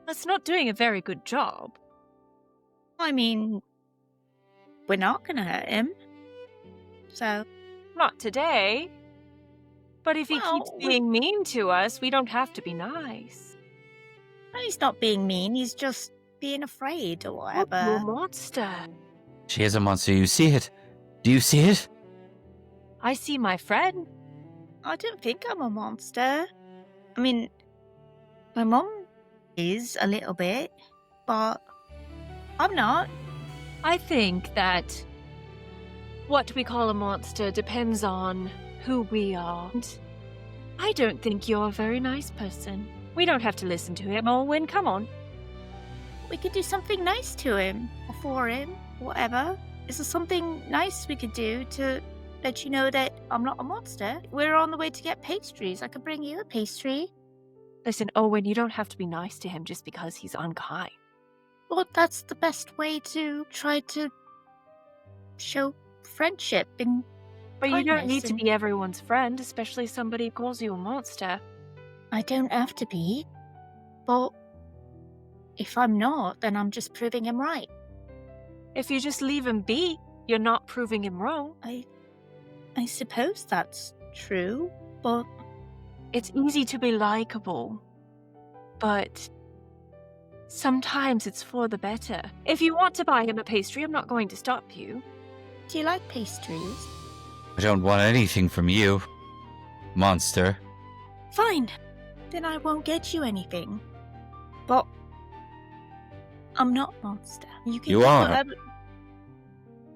That's not doing a very good job. I mean, we're not going to hurt him. So, Not today. But if he Well, keeps being mean to us, we don't have to be nice. he's not being mean, he's just being afraid or What whatever. a monster. She is a monster. You see it? Do you see it? I see my friend. I don't think I'm a monster. I mean, my mom is a little bit, but I'm not. I think that what we call a monster depends on who we are. And I don't think you're a very nice person. We don't have to listen to him, Olwyn. Come on. We could do something nice to him, or for him, whatever. Is there something nice we could do to let you know that I'm not a monster? We're on the way to get pastries. I could bring you a pastry. Listen, Olwyn, you don't have to be nice to him just because he's unkind. Well, that's the best way to try to show friendship and But you don't need kindness to and- be everyone's friend, especially somebody who calls you a monster. I don't have to be. But if I'm not, then I'm just proving him right. If you just leave him be, you're not proving him wrong. I suppose that's true, but It's easy to be likable, but sometimes it's for the better. If you want to buy him a pastry, I'm not going to stop you. do you like pastries? I don't want anything from you, monster. Fine. Then I won't get you anything. But I'm not a monster. You can You do are. whatever-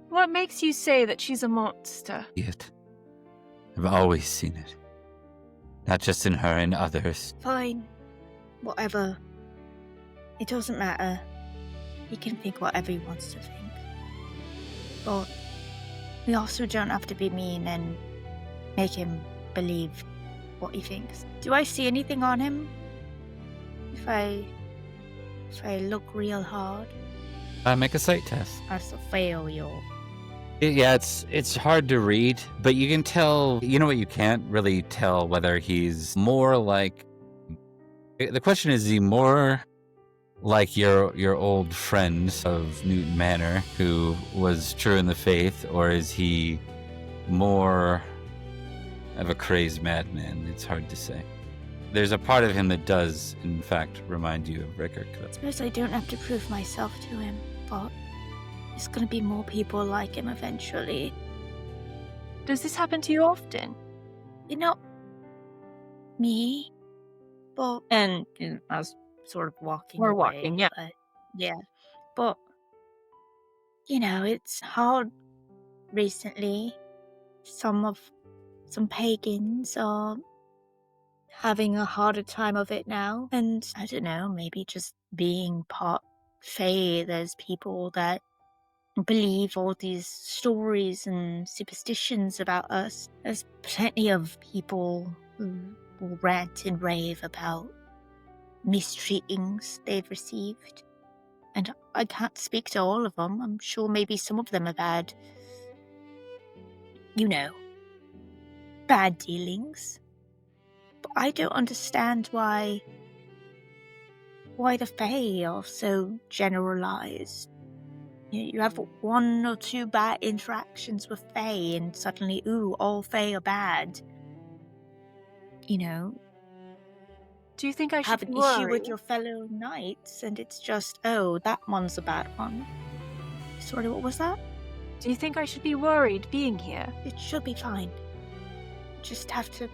What makes you say that she's a monster? It. I've always seen it. Not just in her, in others. Fine. Whatever. It doesn't matter. He can think whatever he wants to think. But we also don't have to be mean and make him believe what he thinks. Do I see anything on him? If I look real hard, Make a sight test. that's a failure. Yeah, it's hard to read, but you can tell. You know what? You can't really tell whether he's more like. The question is he more like your old friend of Newton Manor, who was true in the faith, or is he more of a crazed madman? It's hard to say. There's a part of him that does, in fact, remind you of Rickard. I suppose I don't have to prove myself to him, but there's gonna be more people like him eventually. Does this happen to you often? Not me, but and I was sort of walking. We're away, walking, yeah. but, yeah, but it's hard recently. Some pagans are having a harder time of it now, and I don't know, maybe just being part Fae, there's people that believe all these stories and superstitions about us. There's plenty of people who will rant and rave about mistreatings they've received. And I can't speak to all of them. I'm sure maybe some of them have had, bad dealings. But I don't understand why the Fae are so generalized. You have one or two bad interactions with Fae and suddenly, all Fae are bad. Do you think I Have should an be issue with worried? your fellow knights and it's just, that one's a bad one. Sorry, what was that? Do you think I should be worried being here? It should be fine. Just have to...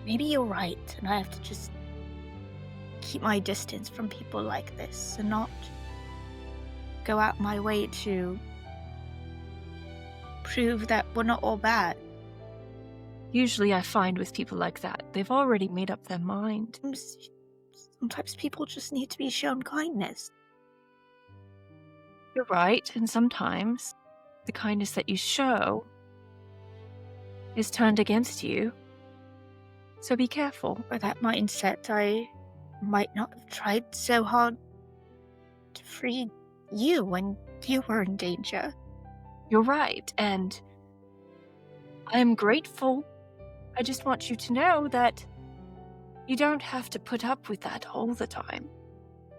Maybe you're right, and I have to just keep my distance from people like this and not go out my way to prove that we're not all bad. Usually I find with people like that, they've already made up their mind. Sometimes people just need to be shown kindness. You're right, and sometimes the kindness that you show is turned against you. So be careful. With that mindset, I might not have tried so hard to free you when you were in danger. You're right, and I am grateful. I just want you to know that you don't have to put up with that all the time.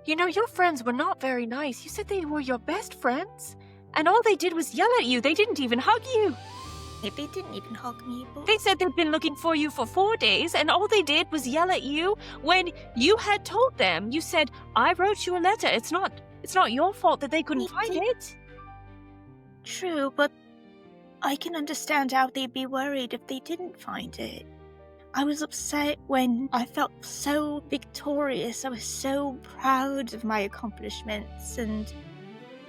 You know, your friends were not very nice. You said they were your best friends, and all they did was yell at you. They didn't even hug you. They didn't even hug me, but... They said they'd been looking for you for 4 days, and all they did was yell at you when you had told them. You said, I wrote you a letter. It's not your fault that they couldn't find it. True, but I can understand how they'd be worried if they didn't find it. I was upset when I felt so victorious. I was so proud of my accomplishments, and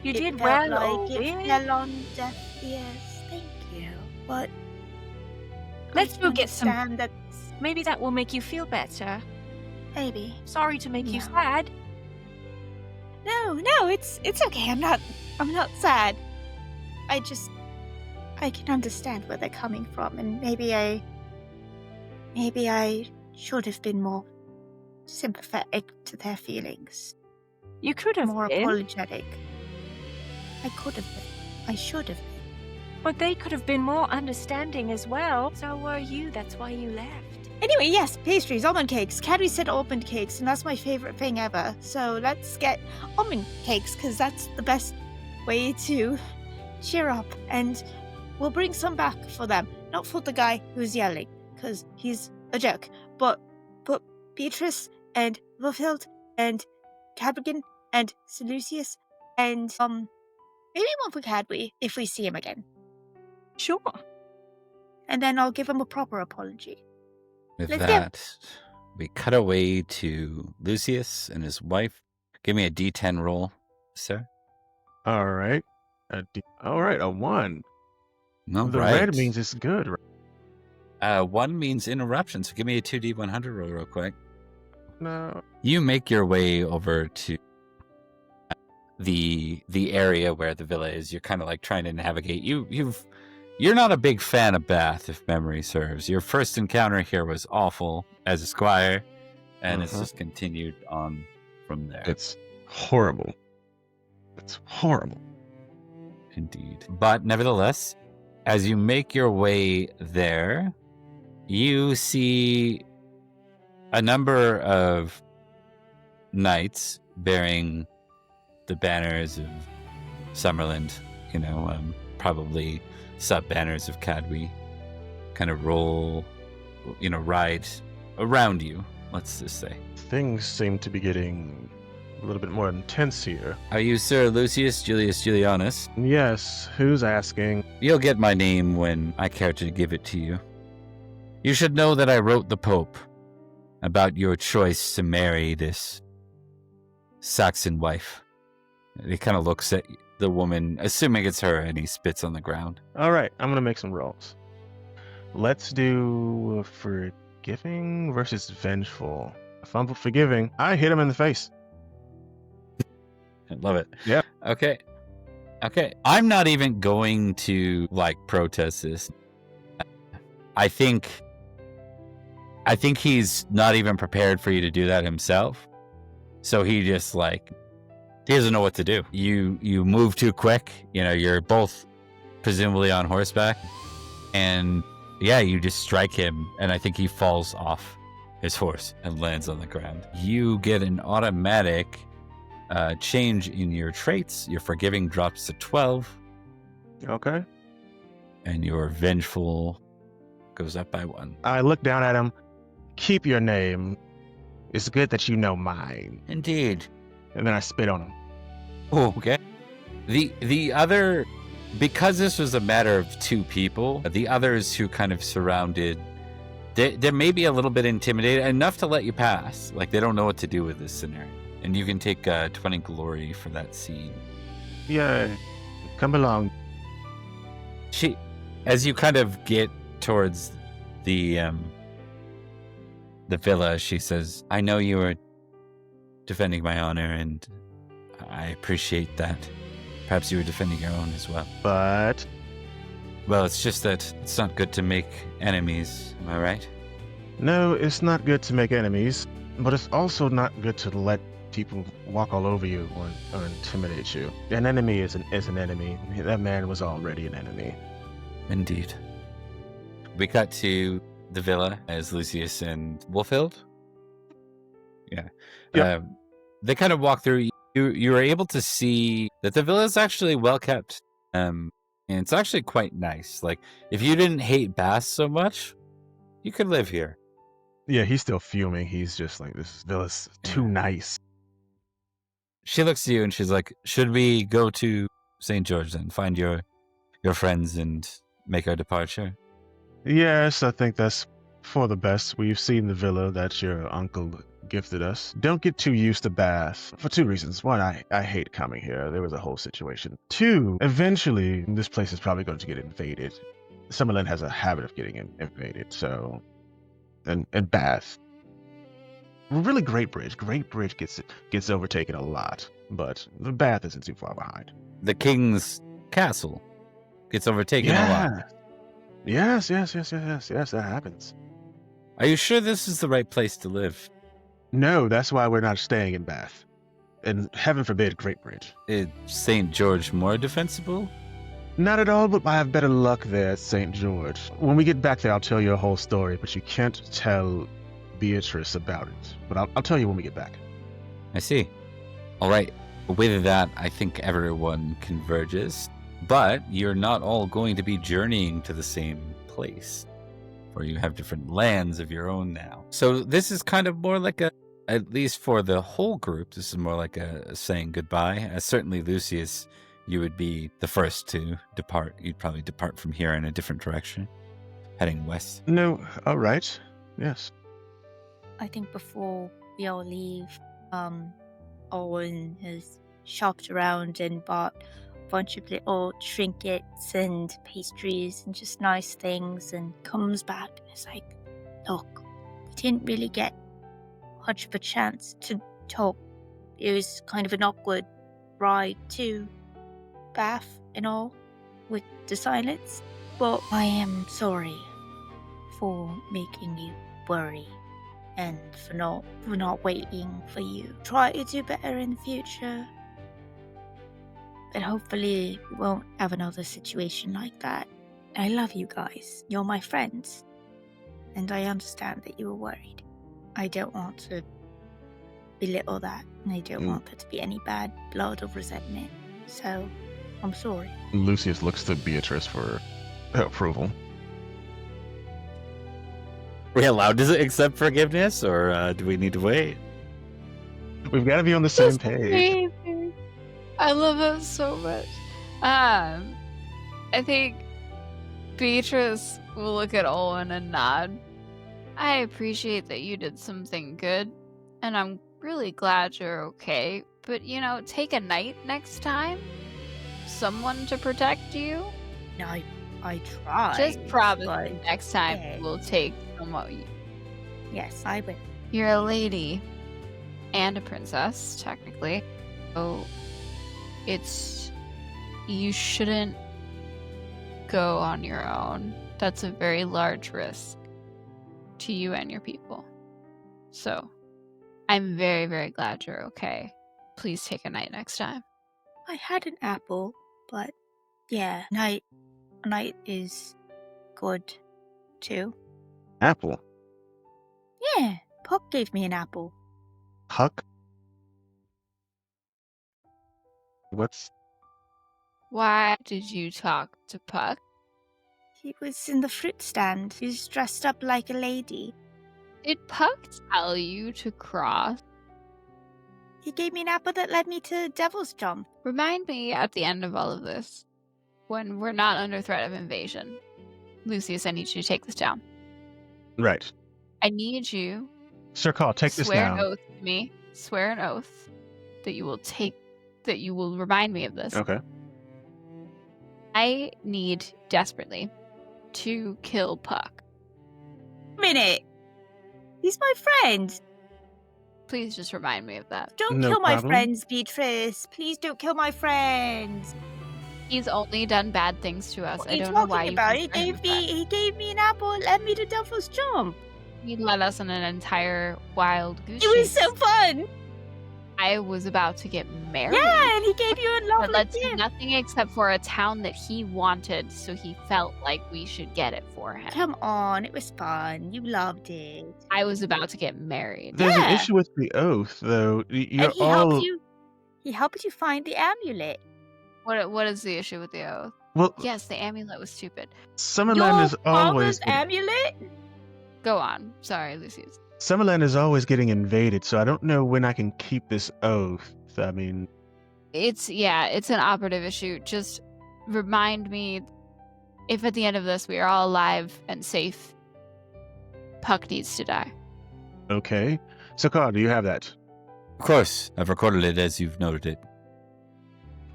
You it did felt well, like it Olwyn. fell on deaf ears. Thank you. But Let's I go get some. understand that Maybe that will make you feel better. maybe. Sorry to make you Yeah. sad. No, it's okay. I'm not sad. I can understand where they're coming from, and maybe I should have been more sympathetic to their feelings, You could have more been, apologetic. I could have been. I should have been. but they could have been more understanding as well. So were you. That's why you left. Anyway, yes, pastries, almond cakes. Caddy said almond cakes, and that's my favorite thing ever. So let's get almond cakes, because that's the best way to cheer up. And we'll bring some back for them. Not for the guy who's yelling, because he's a jerk. But Betrys and Wilfield and Cadrigan and Sir Lucius and maybe one for Cadwy if we see him again. Sure. And then I'll give him a proper apology. With Let's go. that, we cut away to Lucius and his wife. Give me a D10 roll, sir. All right. All right, a 1. No, The right. red means it's good. Right? 1 means interruption, so give me a 2D100 roll real quick. No. You make your way over to the area where the villa is. You're kind of like trying to navigate. You're not a big fan of Bath, if memory serves. Your first encounter here was awful as a squire, and it's just continued on from there. It's horrible. It's horrible. Indeed. But nevertheless, as you make your way there, you see a number of knights bearing the banners of Summerland, probably sub-banners of Cadwy, kind of ride around you, let's just say. Things seem to be getting a little bit more intense here. Are you Sir Lucius Julianus? Yes, who's asking? You'll get my name when I care to give it to you. You should know that I wrote the Pope about your choice to marry this Saxon wife. He kind of looks at the woman, assuming it's her, and he spits on the ground. All right, I'm going to make some rolls. Let's do forgiving versus vengeful. If I'm forgiving, I hit him in the face. I love it. Yeah. Okay. I'm not even going to protest this. I think he's not even prepared for you to do that himself. So he just he doesn't know what to do. You move too quick. You're both presumably on horseback, and you just strike him, and I think he falls off his horse and lands on the ground. You get an automatic change in your traits. Your forgiving drops to 12. Okay. And your vengeful goes up by 1. I look down at him. Keep your name. It's good that you know mine. Indeed. And then I spit on him. Oh, okay. The other, because this was a matter of 2 people, the others who kind of surrounded They may be a little bit intimidated, enough to let you pass. Like, they don't know what to do with this scenario. And you can take 20 glory for that scene. Yay. Come along. As you kind of get towards the villa, she says, I know you are defending my honor, and I appreciate that. Perhaps you were defending your own as well. But... Well, it's just that it's not good to make enemies, am I right? No, it's not good to make enemies, but it's also not good to let people walk all over you or intimidate you. An enemy is an enemy. That man was already an enemy. Indeed. We cut to the villa as Lucius and Wolfield. Yeah. Yep. They kind of walk through. You were able to see that the villa is actually well kept. And it's actually quite nice. Like, if you didn't hate Bass so much, you could live here. Yeah, he's still fuming. He's just like, this villa's too nice. She looks to you and she's like, should we go to St. George then? Find your friends and make our departure? Yes, I think that's for the best. We've seen the villa that your uncle gifted us. Don't get too used to Bath for two reasons. One, I hate coming here. There was a whole situation. Two, eventually this place is probably going to get invaded. Summerlin has a habit of getting invaded, so... And Bath. Really Great Bridge. Great Bridge gets overtaken a lot, but the Bath isn't too far behind. The king's castle gets overtaken a lot. Yes, that happens. Are you sure this is the right place to live? No, that's why we're not staying in Bath. And heaven forbid, Great Bridge. Is St. George more defensible? Not at all, but I have better luck there at St. George. When we get back there, I'll tell you a whole story, but you can't tell Betrys about it. But I'll tell you when we get back. I see. All right. With that, I think everyone converges. But you're not all going to be journeying to the same place, for you have different lands of your own now. So this is kind of more like at least for the whole group, this is more like a saying goodbye. Certainly, Lucius, you would be the first to depart. You'd probably depart from here in a different direction, heading west. No, all right. Yes. I think before we all leave, Olwyn has shopped around and bought bunch of little trinkets and pastries and just nice things, and comes back and is like, look, we didn't really get much of a chance to talk. It was kind of an awkward ride to Bath and all with the silence, but I am sorry for making you worry and for not waiting for you. Try to do better in the future. But hopefully we won't have another situation like that. I love you guys. You're my friends. And I understand that you were worried. I don't want to belittle that. And I don't want there to be any bad blood or resentment. So, I'm sorry. Lucius looks to Betrys for approval. Are we allowed to accept forgiveness, or do we need to wait? We've got to be on the same page. I love that so much. I think Betrys will look at Olwyn and nod. I appreciate that you did something good, and I'm really glad you're okay. But, take a night next time? Someone to protect you? No, I tried. Just promise but next time okay. we'll take someone. Yes, I will. You're a lady and a princess, technically. So you shouldn't go on your own. That's a very large risk to you and your people. So I'm very, very glad you're okay. Please take a night next time. I had an apple, but yeah, night is good too. Apple? Yeah, Puck gave me an apple. Huck? Why did you talk to Puck? He was in the fruit stand. He was dressed up like a lady. Did Puck tell you to cross? He gave me an apple that led me to Devil's Jump. Remind me at the end of all of this, when we're not under threat of invasion. Lucius, I need you to take this down. Right. I need you Sir Carl, take to this swear an down. oath to me. Swear an oath that you will remind me of this. Okay. I need desperately to kill Puck. Minute. He's my friend. Please just remind me of that. Don't No kill my problem. friends, Betrys. Please don't kill my friends. He's only done bad things to us. What I are you don't know why talking you about? He concern gave with that. he gave me an apple and led me to Devil's Jump. He led us on an entire wild goose It was chase. so fun. I was about to get married. Yeah, and he gave you a But lovely let's do gift. nothing except for a town that he wanted, so he felt like we should get it for him. Come on, it was fun. You loved it. I was about to get married. There's Yeah. an issue with the oath, though. You're And he all helped you. He helped you find the amulet. What is the issue with the oath? well. Yes, the amulet was stupid. Summerland Your is always father's amulet? Go on. Sorry, Lucius. Summerland is always getting invaded, so I don't know when I can keep this oath. I mean, It's an operative issue. Just remind me if at the end of this we are all alive and safe, Puck needs to die. okay. So Carl, do you have that? Of course, I've recorded it as you've noted it.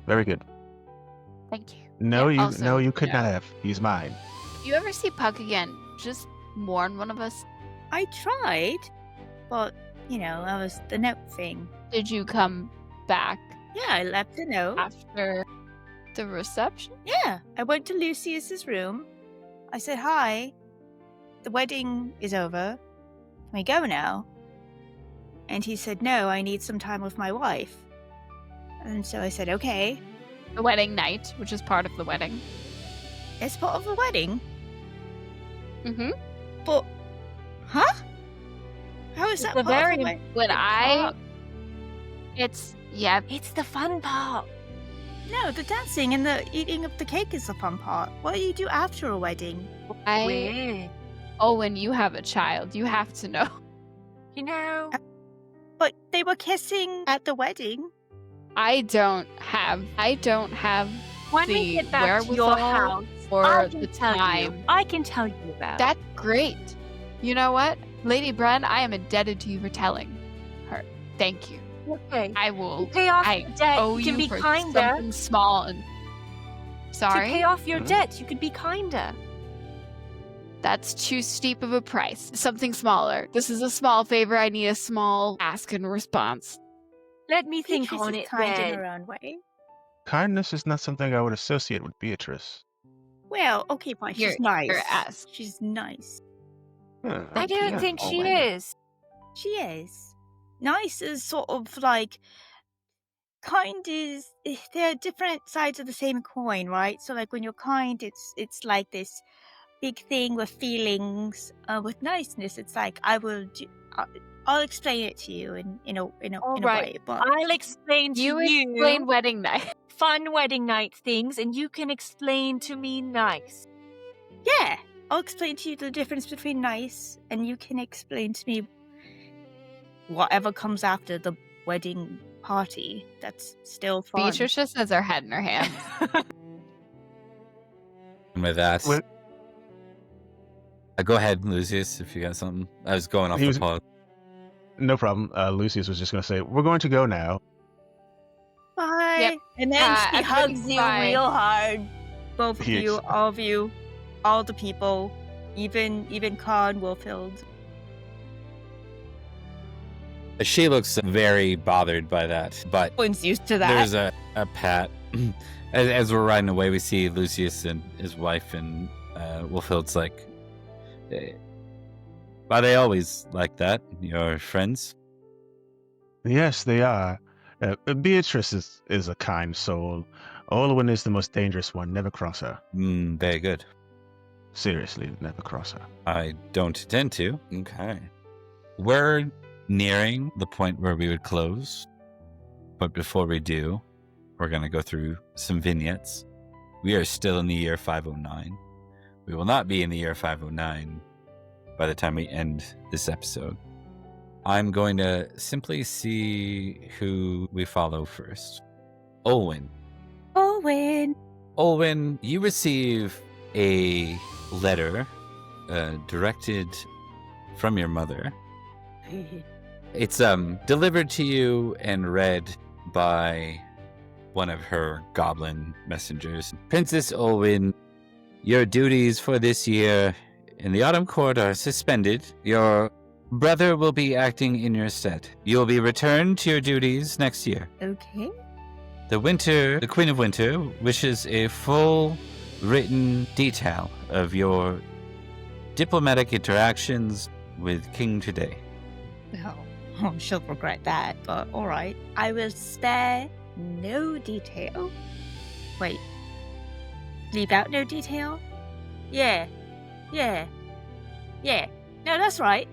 Very good. Thank you. No, Yeah, you also, no, you could yeah. not have. He's mine. If you ever see Puck again, just warn one of us. I tried, but that was the note thing. Did you come back Yeah, I left a note. after the reception? Yeah, I went to Lucius's room. I said, "Hi, the wedding is over. Can we go now?" And he said, "No, I need some time with my wife." And so I said, "Okay." The wedding night, which is part of the wedding. It's part of the wedding, Mm-hmm. but huh? How is It's that the part very of the wedding? When part. it's It's the fun part. No, the dancing and the eating of the cake is the fun part. What do you do after a wedding? Weird. When you have a child, you have to know. You know, But they were kissing at the wedding. I don't have when we the get back to your wherewithal house, or I the can tell time. you. I can tell you about. That's great. You know what? Lady Brenn, I am indebted to you for telling her. Thank you. Okay. I will Pay off I your debt. owe You can you be for kinder. something small and To sorry. pay off your Hmm? debt, you could be kinder. That's too steep of a price. Something smaller. This is a small favor. I need a small ask and response. Let me think Beatrice on is it kind in then. her own way. Kindness is not something I would associate with Beatrice. Well, okay, fine. Here- She's nice. here, ask. She's nice. Huh, I don't yeah. think she Olwyn. is. She is. Nice is sort of like kind is there are different sides of the same coin, right? So like when you're kind, it's like this big thing with feelings. With niceness, it's like I'll explain it to you in a All right. way. But I'll explain to You you explain wedding night. fun wedding night things, and you can explain to me nice. yeah, I'll explain to you the difference between nice, and you can explain to me whatever comes after the wedding party. That's still fun. Beatrice just has her head in her hands. And with that, Wait. go ahead, Lucius, if you got something. I was going off He the was- pod. No problem. Lucius was just going to say, we're going to go now. Bye. Yep. And then she everybody's hugs you fine. real hard. Both of He you, ex- all of you, all the people, even Khan Wolfield. She looks very bothered by that, but One's used to that. there's a pat. As we're riding away, we see Lucius and his wife, and Wolfield's like, are they always like that, your friends? Yes, they are. Beatrice is a kind soul. Olwyn is the most dangerous one. Never cross her. Very good. Seriously, never cross her. I don't intend to. Okay. We're nearing the point where we would close. But before we do, we're going to go through some vignettes. We are still in the year 509. We will not be in the year 509 by the time we end this episode. I'm going to simply see who we follow first. Olwyn. Olwyn. Olwyn, you receive a letter directed from your mother. It's delivered to you and read by one of her goblin messengers. Princess Olwyn, your duties for this year in the Autumn Court are suspended. Your brother will be acting in your stead. You will be returned to your duties next year. Okay. The Queen of Winter, wishes a full written detail of your diplomatic interactions with King today. Oh, she'll regret that, but alright. I will spare no detail. Wait. Leave out no detail? Yeah. No, that's right.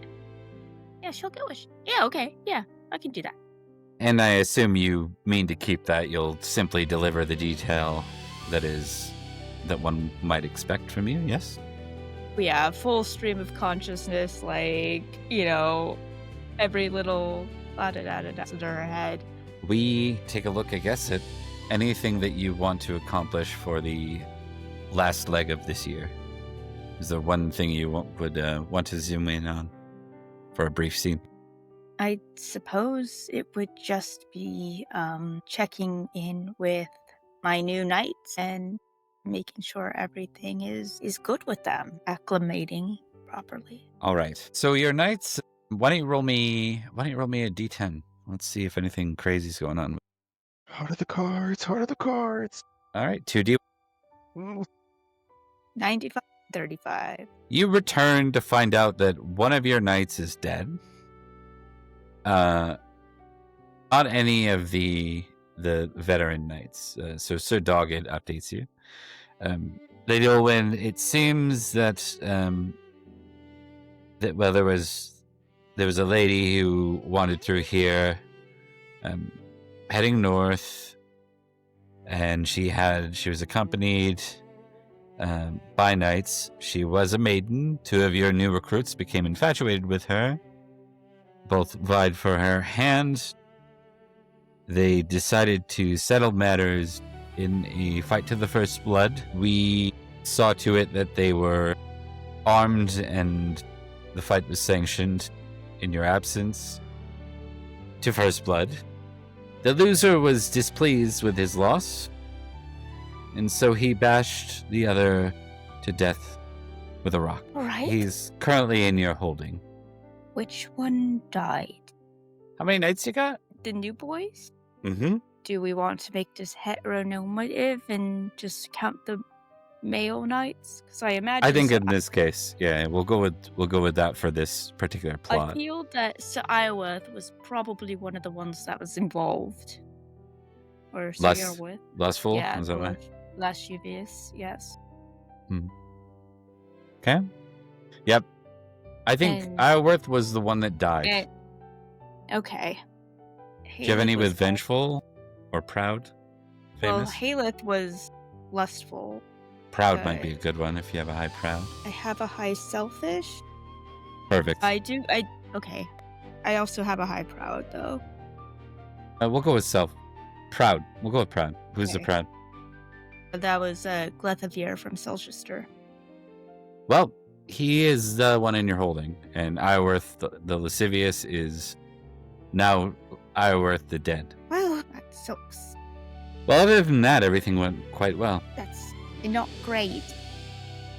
Yeah, she'll go with... Yeah, okay. Yeah, I can do that. And I assume you mean to keep that. You'll simply deliver the detail that one might expect from you, yes? Yeah, full stream of consciousness, like, every little da-da-da-da-da in her head. We take a look, I guess, at anything that you want to accomplish for the last leg of this year. Is there one thing you would want to zoom in on for a brief scene? I suppose it would just be checking in with my new knights and making sure everything is good with them, acclimating properly. All right. So your knights, why don't you roll me a d10? Let's see if anything crazy is going on. Heart of the cards. All right, 2d. 95, 35. You return to find out that one of your knights is dead. Not any of the veteran knights. So Sir Dogged updates you. Lady Olwyn, it seems that there was a lady who wandered through here, heading north, and she was accompanied by knights. She was a maiden. 2 of your new recruits became infatuated with her. Both vied for her hand. They decided to settle matters in a fight to the first blood. We saw to it that they were armed and the fight was sanctioned in your absence to first blood. The loser was displeased with his loss, and so he bashed the other to death with a rock. All right. He's currently in your holding. Which one died? How many knights you got? The new boys? Mm-hmm. Do we want to make this heteronormative and just count the male knights? Because I imagine. I think in this case, yeah, we'll go with that for this particular plot. I feel that Sir Iorwerth was probably one of the ones that was involved. Or Sir Iorwerth. Lustful? Yeah, Is that right? lascivious, yes. Okay. Yep. I think Iorwerth was the one that died. Okay. Do you have any with vengeful or proud? Famous? Well, Haleth was lustful. Proud might be a good one if you have a high proud. I have a high selfish. Perfect. Okay. I also have a high proud, though. We'll go with proud. We'll go with proud. Who's the Okay. proud? That was Glethavier from Selchester. Well, he is the one in your holding, and Iorwerth, the lascivious, is now Iorwerth the dead. Well, that sucks. Well, other than that, everything went quite well. That's not great.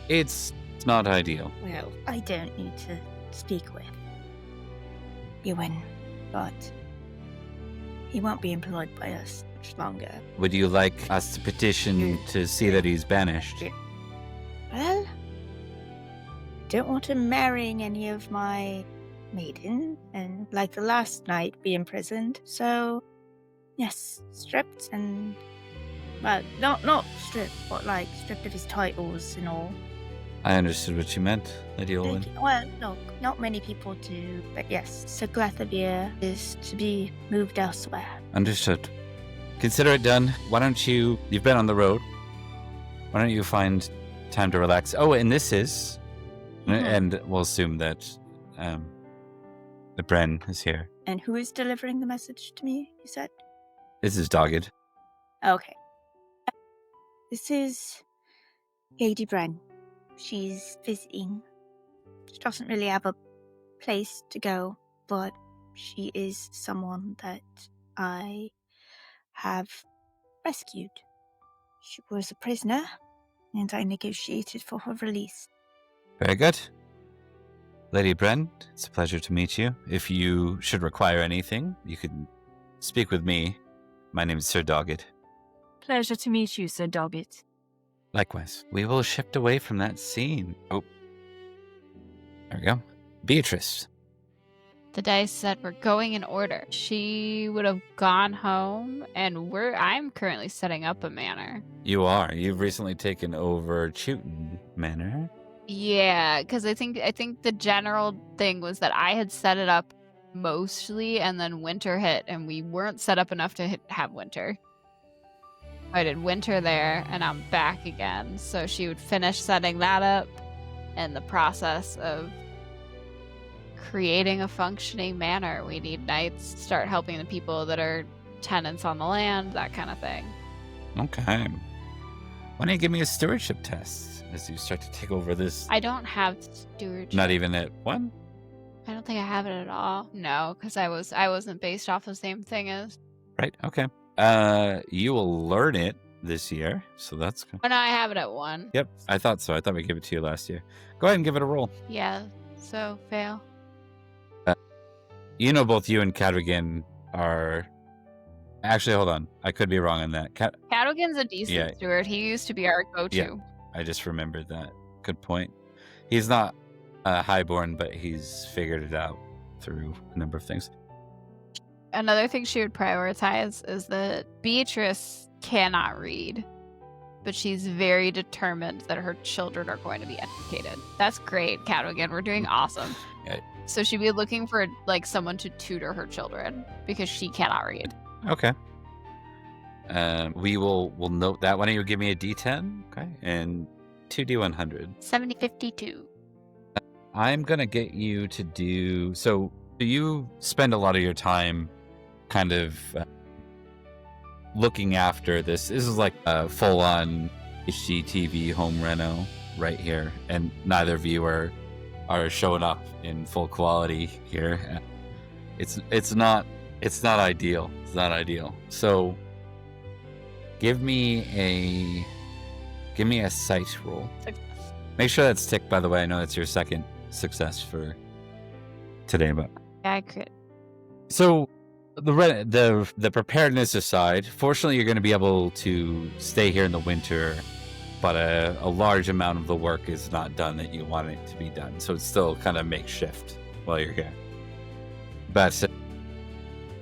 It's not ideal. Well, I don't need to speak with Ewan, but he won't be employed by us much longer. Would you like us to petition to see that he's banished? Well, don't want him marrying any of my maiden, and like the last night, be imprisoned. So, yes, stripped and, well, not stripped, but like stripped of his titles and all. I understood what you meant, Lady Olwyn. Well, look, not many people do, but yes, Sir Glethavier is to be moved elsewhere. Understood. Consider it done. Why don't you've been on the road. Why don't you find time to relax? Oh, and this is, and we'll assume that the Brenn is here. And who is delivering the message to me, you said? This is Dogged. Okay. This is Lady Brenn. She's visiting. She doesn't really have a place to go, but she is someone that I have rescued. She was a prisoner, and I negotiated for her release. Very good. Lady Brenn, it's a pleasure to meet you. If you should require anything, you can speak with me. My name is Sir Doggett. Pleasure to meet you, Sir Doggett. Likewise. We will shift away from that scene. Oh. There we go. Betrys. The dice said we're going in order. She would have gone home, and I'm currently setting up a manor. You are. You've recently taken over Chewton Manor. Yeah, because I think the general thing was that I had set it up mostly, and then winter hit, and we weren't set up enough to have winter. I did winter there, and I'm back again. So she would finish setting that up, and the process of creating a functioning manor. We need knights, start helping the people that are tenants on the land, that kind of thing. Okay. Why don't you give me a stewardship test as you start to take over this? I don't have stewardship. Not even at one? I don't think I have it at all. No, because I wasn't based off the same thing as. Right, okay. You will learn it this year, so that's good. Oh, no, I have it at 1. Yep, I thought so. I thought we gave it to you last year. Go ahead and give it a roll. Yeah, so fail. You know both you and Cadrigan are... Actually, hold on. I could be wrong on that. Cadrigan's a decent steward. He used to be our go-to. Yeah, I just remembered that. Good point. He's not highborn, but he's figured it out through a number of things. Another thing she would prioritize is that Betrys cannot read, but she's very determined that her children are going to be educated. That's great, Cadrigan. We're doing awesome. Yeah. So she'd be looking for like someone to tutor her children because she cannot read. Okay. We'll note that. Why don't you give me a D10? Okay. And 2D100. 7052. I'm going to get you to do... So you spend a lot of your time kind of looking after this. This is like a full-on HGTV home reno right here. And neither of you are showing up in full quality here. It's not ideal. It's not ideal. So give me a sight roll. Success. Make sure that's ticked, by the way. I know that's your second success for today, but Yeah, I crit. so the preparedness aside, fortunately you're going to be able to stay here in the winter, but a large amount of the work is not done that you want it to be done. So it's still kind of makeshift while you're here. But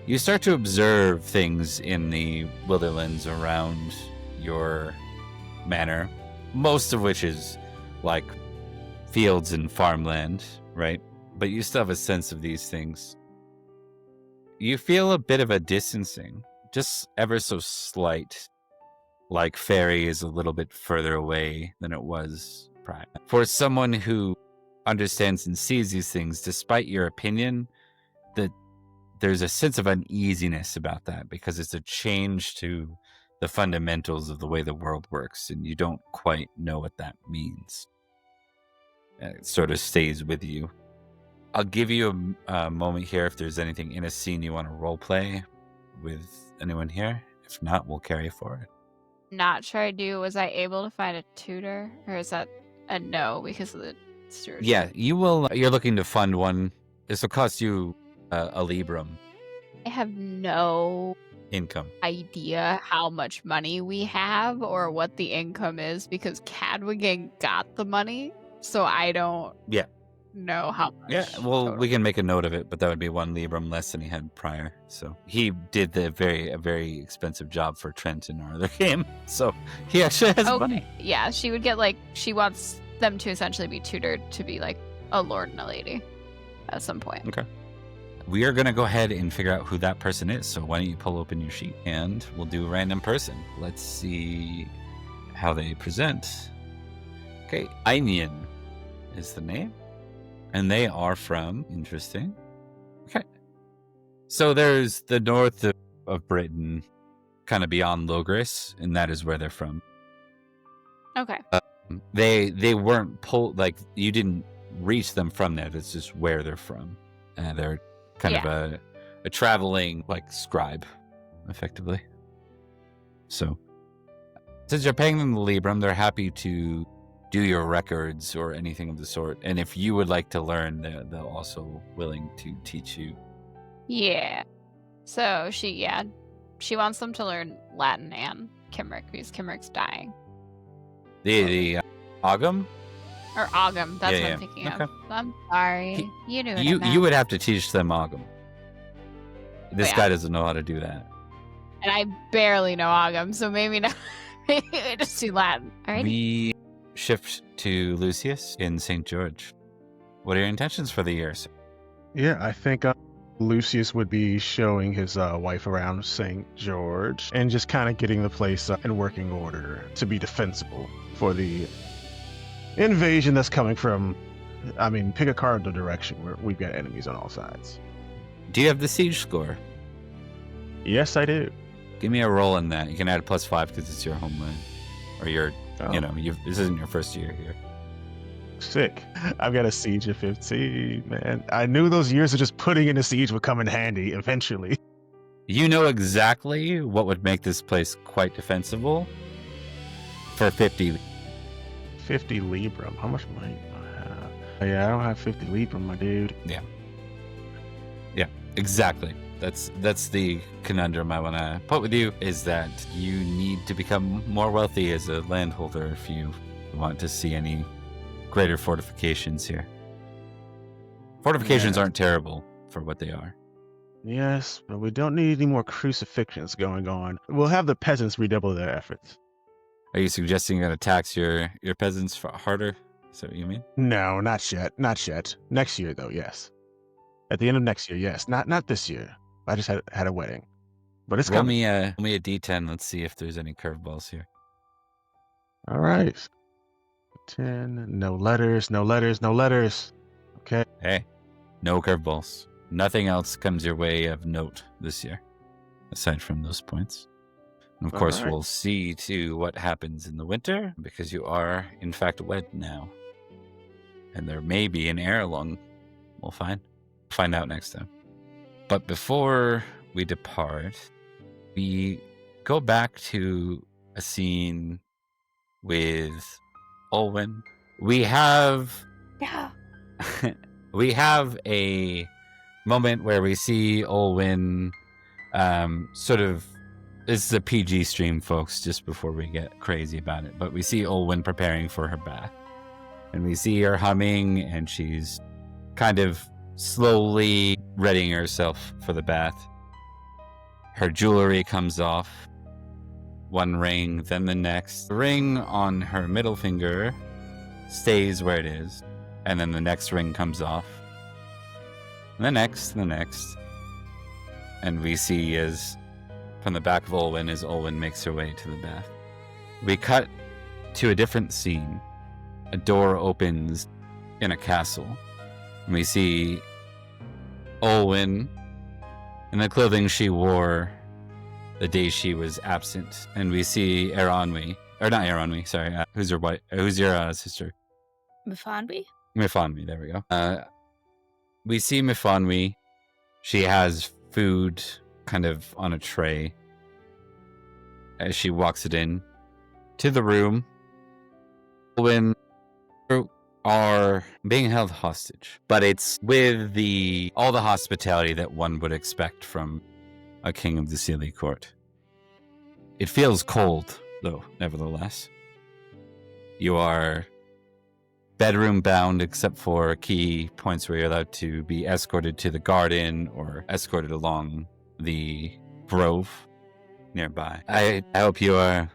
you start to observe things in the wilderness around your manor, most of which is like fields and farmland, right? But you still have a sense of these things. You feel a bit of a distancing, just ever so slight, like Fairy is a little bit further away than it was prior. For someone who understands and sees these things, despite your opinion, that there's a sense of uneasiness about that because it's a change to the fundamentals of the way the world works, and you don't quite know what that means. It sort of stays with you. I'll give you a moment here if there's anything in a scene you want to role play with anyone here. If not, we'll carry forward. Not sure I do. Was I able to find a tutor, or is that a no because of the stewardship? Yeah, you will. You're looking to fund one. This will cost you a librum. I have no Income. idea how much money we have or what the income is because Cadrigan got the money, so I don't know how much. Yeah, well, total. we can make a note of it, but that would be 1 librum less than he had prior. So he did a very expensive job for Trent in our other game. So he actually has money. Yeah, she would get she wants them to essentially be tutored to be like a lord and a lady at some point. Okay. We are going to go ahead and figure out who that person is. So why don't you pull open your sheet and we'll do a random person. Let's see how they present. Okay, Einian is the name. And they are from, interesting. Okay. So there's the north of Britain, kind of beyond Logris, and that is where they're from. Okay. They weren't pulled, like, you didn't reach them from there. That's just where they're from. They're kind of a traveling like scribe, effectively. So since you're paying them the Librum, they're happy to do your records or anything of the sort. And if you would like to learn, they're also willing to teach you. Yeah. So she wants them to learn Latin and Kimric because Kimric's dying. The Ogum? Or Ogum, that's what I'm thinking of. I'm sorry. You knew it. You would have to teach them Ogum. This guy doesn't know how to do that. And I barely know Ogum, so maybe not. Maybe I just do Latin. Alright. We shift to Lucius in St. George. What are your intentions for the year, sir? Yeah, I think Lucius would be showing his wife around St. George and just kind of getting the place in working order to be defensible for the invasion that's coming from, I mean, pick a cardinal direction where we've got enemies on all sides. Do you have the siege score? Yes, I do. Give me a roll in that. You can add +5 because it's your homeland. Or your, this isn't your first year here. Sick. I've got a siege of 15, man. I knew those years of just putting in a siege would come in handy eventually. You know exactly what would make this place quite defensible for 50. 50 Librum. How much money do I have? Yeah, I don't have 50 Librum, my dude. Yeah, exactly. That's the conundrum I want to put with you, is that you need to become more wealthy as a landholder if you want to see any greater fortifications here. Fortifications aren't terrible for what they are. Yes, but we don't need any more crucifixions going on. We'll have the peasants redouble their efforts. Are you suggesting you're going to tax your peasants harder? Is that what you mean? No, not yet. Not yet. Next year, though, yes. At the end of next year, yes. Not this year. I just had a wedding. But it's coming. Roll me a D10. Let's see if there's any curveballs here. All right. 10. No letters. Okay. Hey, no curveballs. Nothing else comes your way of note this year, aside from those points. And of course, we'll see to what happens in the winter, because you are, in fact, wed now. And there may be an heir along. We'll find out next time. But before we depart, we go back to a scene with Olwyn. We have a moment where we see Olwyn sort of. This is a PG stream, folks, just before we get crazy about it. But we see Olwyn preparing for her bath. And we see her humming, and she's kind of slowly readying herself for the bath. Her jewelry comes off. One ring, then the next. The ring on her middle finger stays where it is. And then the next ring comes off. And the next. And we see as from the back of Olwyn as Olwyn makes her way to the bath. We cut to a different scene. A door opens in a castle. And we see Olwyn in the clothing she wore the day she was absent. And we see Eronwy. Or not Eronwy, sorry. Who's your sister? Miffanwy, there we go. We see Miffanwy. She has food kind of on a tray as she walks it in to the room. When are being held hostage, but it's with all the hospitality that one would expect from a king of the Sealy court. It feels cold, though, nevertheless. You are bedroom bound except for key points where you're allowed to be escorted to the garden or escorted along the grove nearby. I hope you are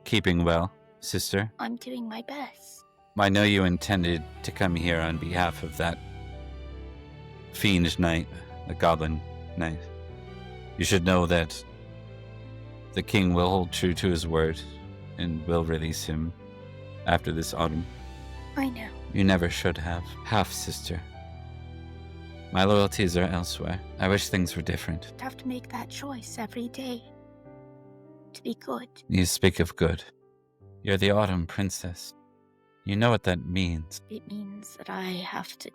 keeping well, sister. I'm doing my best. I know you intended to come here on behalf of that fiend knight, the goblin knight. You should know that the king will hold true to his word and will release him after this autumn. I know. You never should have. Half-sister. My loyalties are elsewhere. I wish things were different. I have to make that choice every day to be good. You speak of good. You're the autumn princess. You know what that means. It means that I have to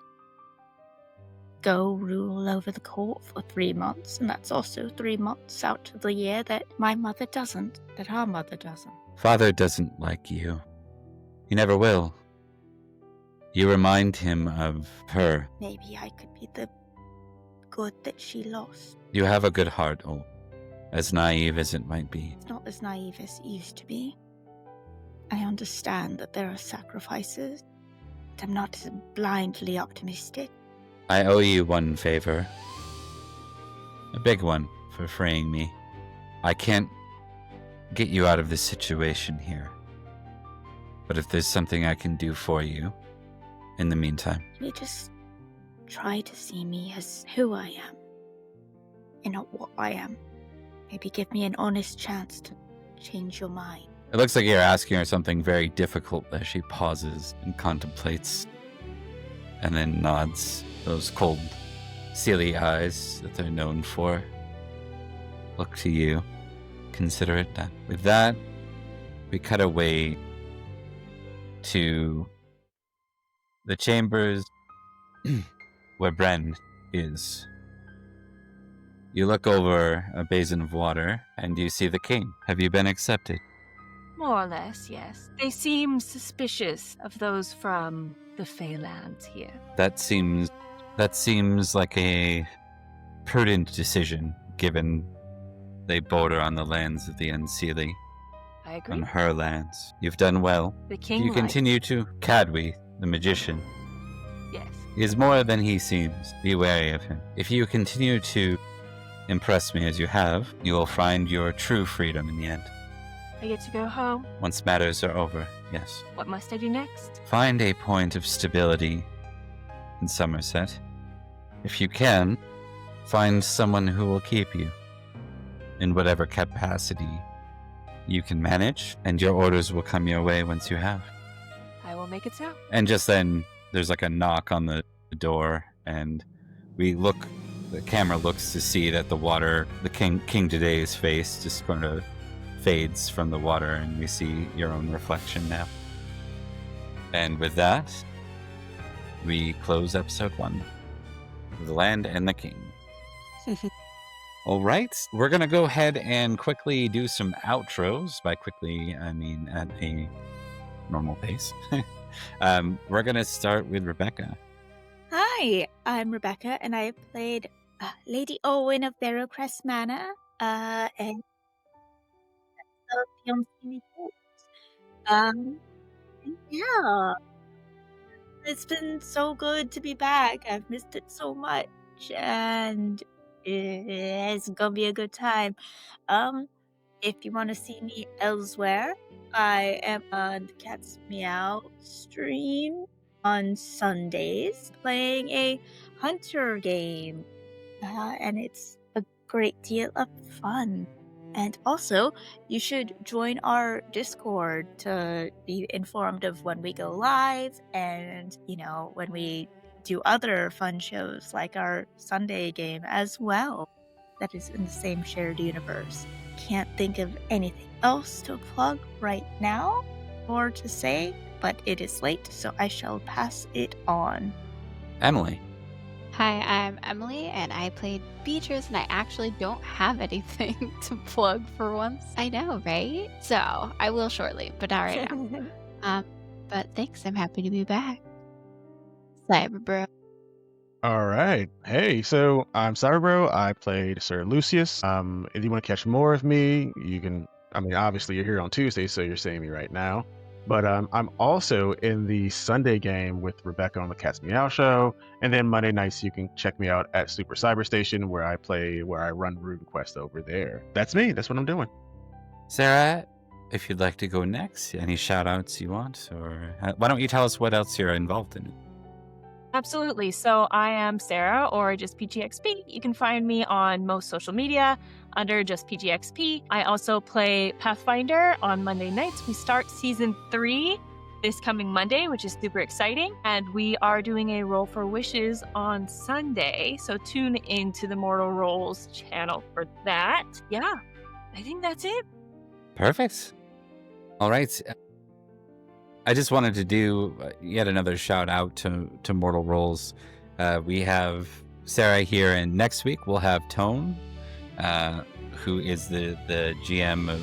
go rule over the court for 3 months, and that's also 3 months out of the year that my mother doesn't, that her mother doesn't. Father doesn't like you. He never will. You remind him of her. Maybe I could be the good that she lost. You have a good heart, as naive as it might be. It's not as naive as it used to be. I understand that there are sacrifices, but I'm not as blindly optimistic. I owe you one favor. A big one for freeing me. I can't get you out of this situation here. But if there's something I can do for you, in the meantime. Can you just try to see me as who I am, and not what I am? Maybe give me an honest chance to change your mind. It looks like you're asking her something very difficult as she pauses and contemplates, and then nods. Those cold, steely eyes that they're known for look to you. Consider it done. With that, we cut away to the chambers where Brenn is. You look over a basin of water and you see the king. Have you been accepted? More or less, yes. They seem suspicious of those from the Feylands here. That seems like a prudent decision, given they border on the lands of the Unseelie. I agree. On her lands. You've done well. The king You continue to... Cadwy, the magician, Yes. is more than he seems. Be wary of him. If you continue to impress me as you have, you will find your true freedom in the end. I get to go home. Once matters are over, yes. What must I do next? Find a point of stability in Somerset. If you can, find someone who will keep you in whatever capacity you can manage, and your orders will come your way once you have. I will make it so. And just then, there's like a knock on the door, and the camera looks to see that the water, the King Today's face just kind of fades from the water, and we see your own reflection now. And with that, we close episode 1. The Land and the King. All right, we're going to go ahead and quickly do some outros. By quickly, I mean at a normal pace. We're going to start with Rebekah. Hi, I'm Rebekah, and I played Lady Olwyn of Barrowcrest Manor, and the Unseelie Court. Yeah. It's been so good to be back. I've missed it so much, and it's gonna be a good time. If you want to see me elsewhere, I am on the Cat's Meow stream on Sundays playing a hunter game, and it's a great deal of fun. And also, you should join our Discord to be informed of when we go live and, when we do other fun shows like our Sunday game as well. That is in the same shared universe. Can't think of anything else to plug right now or to say, but it is late, so I shall pass it on. Emily. Hi, I'm Emily, and I played Betrys, and I actually don't have anything to plug for once. I know, right? So, I will shortly, but not right now. But thanks, I'm happy to be back. Cyberbro. All right. Hey, so I'm Cyberbro. I played Sir Lucius. If you want to catch more of me, you can. Obviously you're here on Tuesday, so you're seeing me right now. But I'm also in the Sunday game with Rebekah on the Cat's Meow Show, and then Monday nights you can check me out at Super Cyber Station, where I run Rune Quest over there. That's me. That's what I'm doing. Sarah, if you'd like to go next, any shout outs you want, or why don't you tell us what else you're involved in? Absolutely. So I am Sarah, or JustPeachyXP. You can find me on most social media under JustPeachyXP. I also play Pathfinder on Monday nights. We start season 3 this coming Monday, which is super exciting. And we are doing a Roll for Wishes on Sunday. So tune into the Mortal Rolls channel for that. Yeah, I think that's it. Perfect. All right. I just wanted to do yet another shout out to Mortal Rolls. We have Sarah here, and next week we'll have Tone, who is the GM of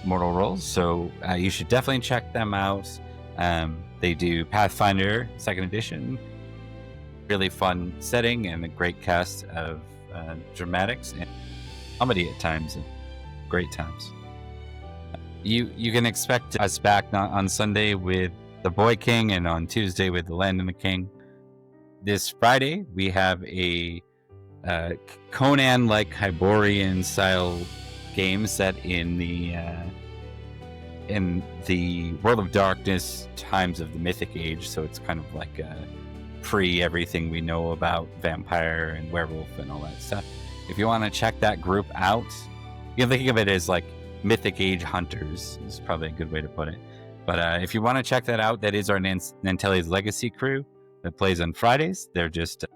Mortal Rolls. So you should definitely check them out. They do Pathfinder 2nd Edition. Really fun setting and a great cast of dramatics and comedy at times. And great times. You can expect us back on Sunday with the Boy King and on Tuesday with the Land and the King. This Friday we have a Conan-like Hyborian style game set in the World of Darkness times of the Mythic Age. So it's kind of like pre everything we know about vampire and werewolf and all that stuff. If you want to check that group out, you can think of it as like Mythic Age Hunters is probably a good way to put it. But if you want to check that out, that is our Nantelli's Legacy crew that plays on Fridays. They're just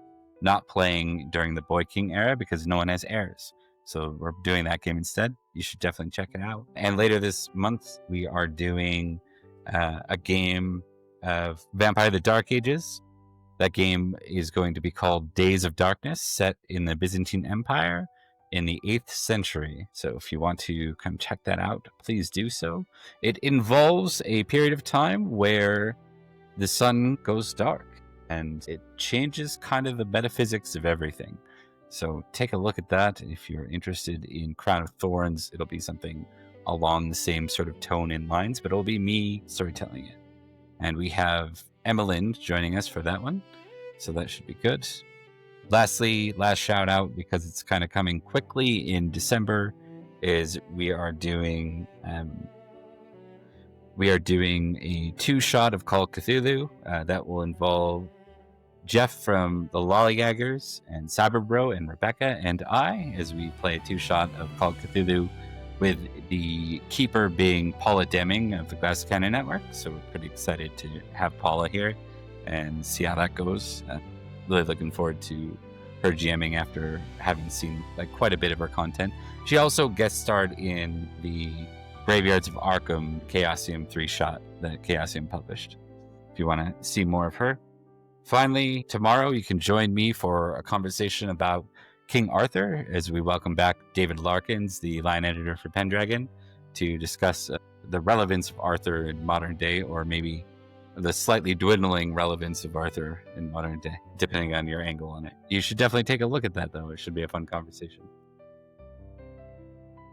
not playing during the Boy King era because no one has heirs. So we're doing that game instead. You should definitely check it out. And later this month, we are doing a game of Vampire the Dark Ages. That game is going to be called Days of Darkness, set in the Byzantine Empire in the 8th century. So if you want to come check that out, please do so. It involves a period of time where the sun goes dark, and it changes kind of the metaphysics of everything. So take a look at that. If you're interested in Crown of Thorns, it'll be something along the same sort of tone and lines, but it'll be me storytelling it. And we have Emmeline joining us for that one, so that should be good. Lastly, last shout out, because it's kind of coming quickly in December, is we are doing a 2-shot of Call of Cthulhu that will involve Jeff from the Lollygaggers and Cyberbro and Rebekah and I, as we play a 2-shot of Call of Cthulhu, with the keeper being Paula Deming of the Glass Cannon Network. So we're pretty excited to have Paula here and see how that goes. Really looking forward to her GMing after having seen quite a bit of her content. She also guest starred in the Graveyards of Arkham Chaosium 3-shot that Chaosium published, if you want to see more of her. Finally, tomorrow you can join me for a conversation about King Arthur as we welcome back David Larkins, the line editor for Pendragon, to discuss the relevance of Arthur in modern day, or maybe the slightly dwindling relevance of Arthur in modern day, depending on your angle on it. You should definitely take a look at that, though. It should be a fun conversation.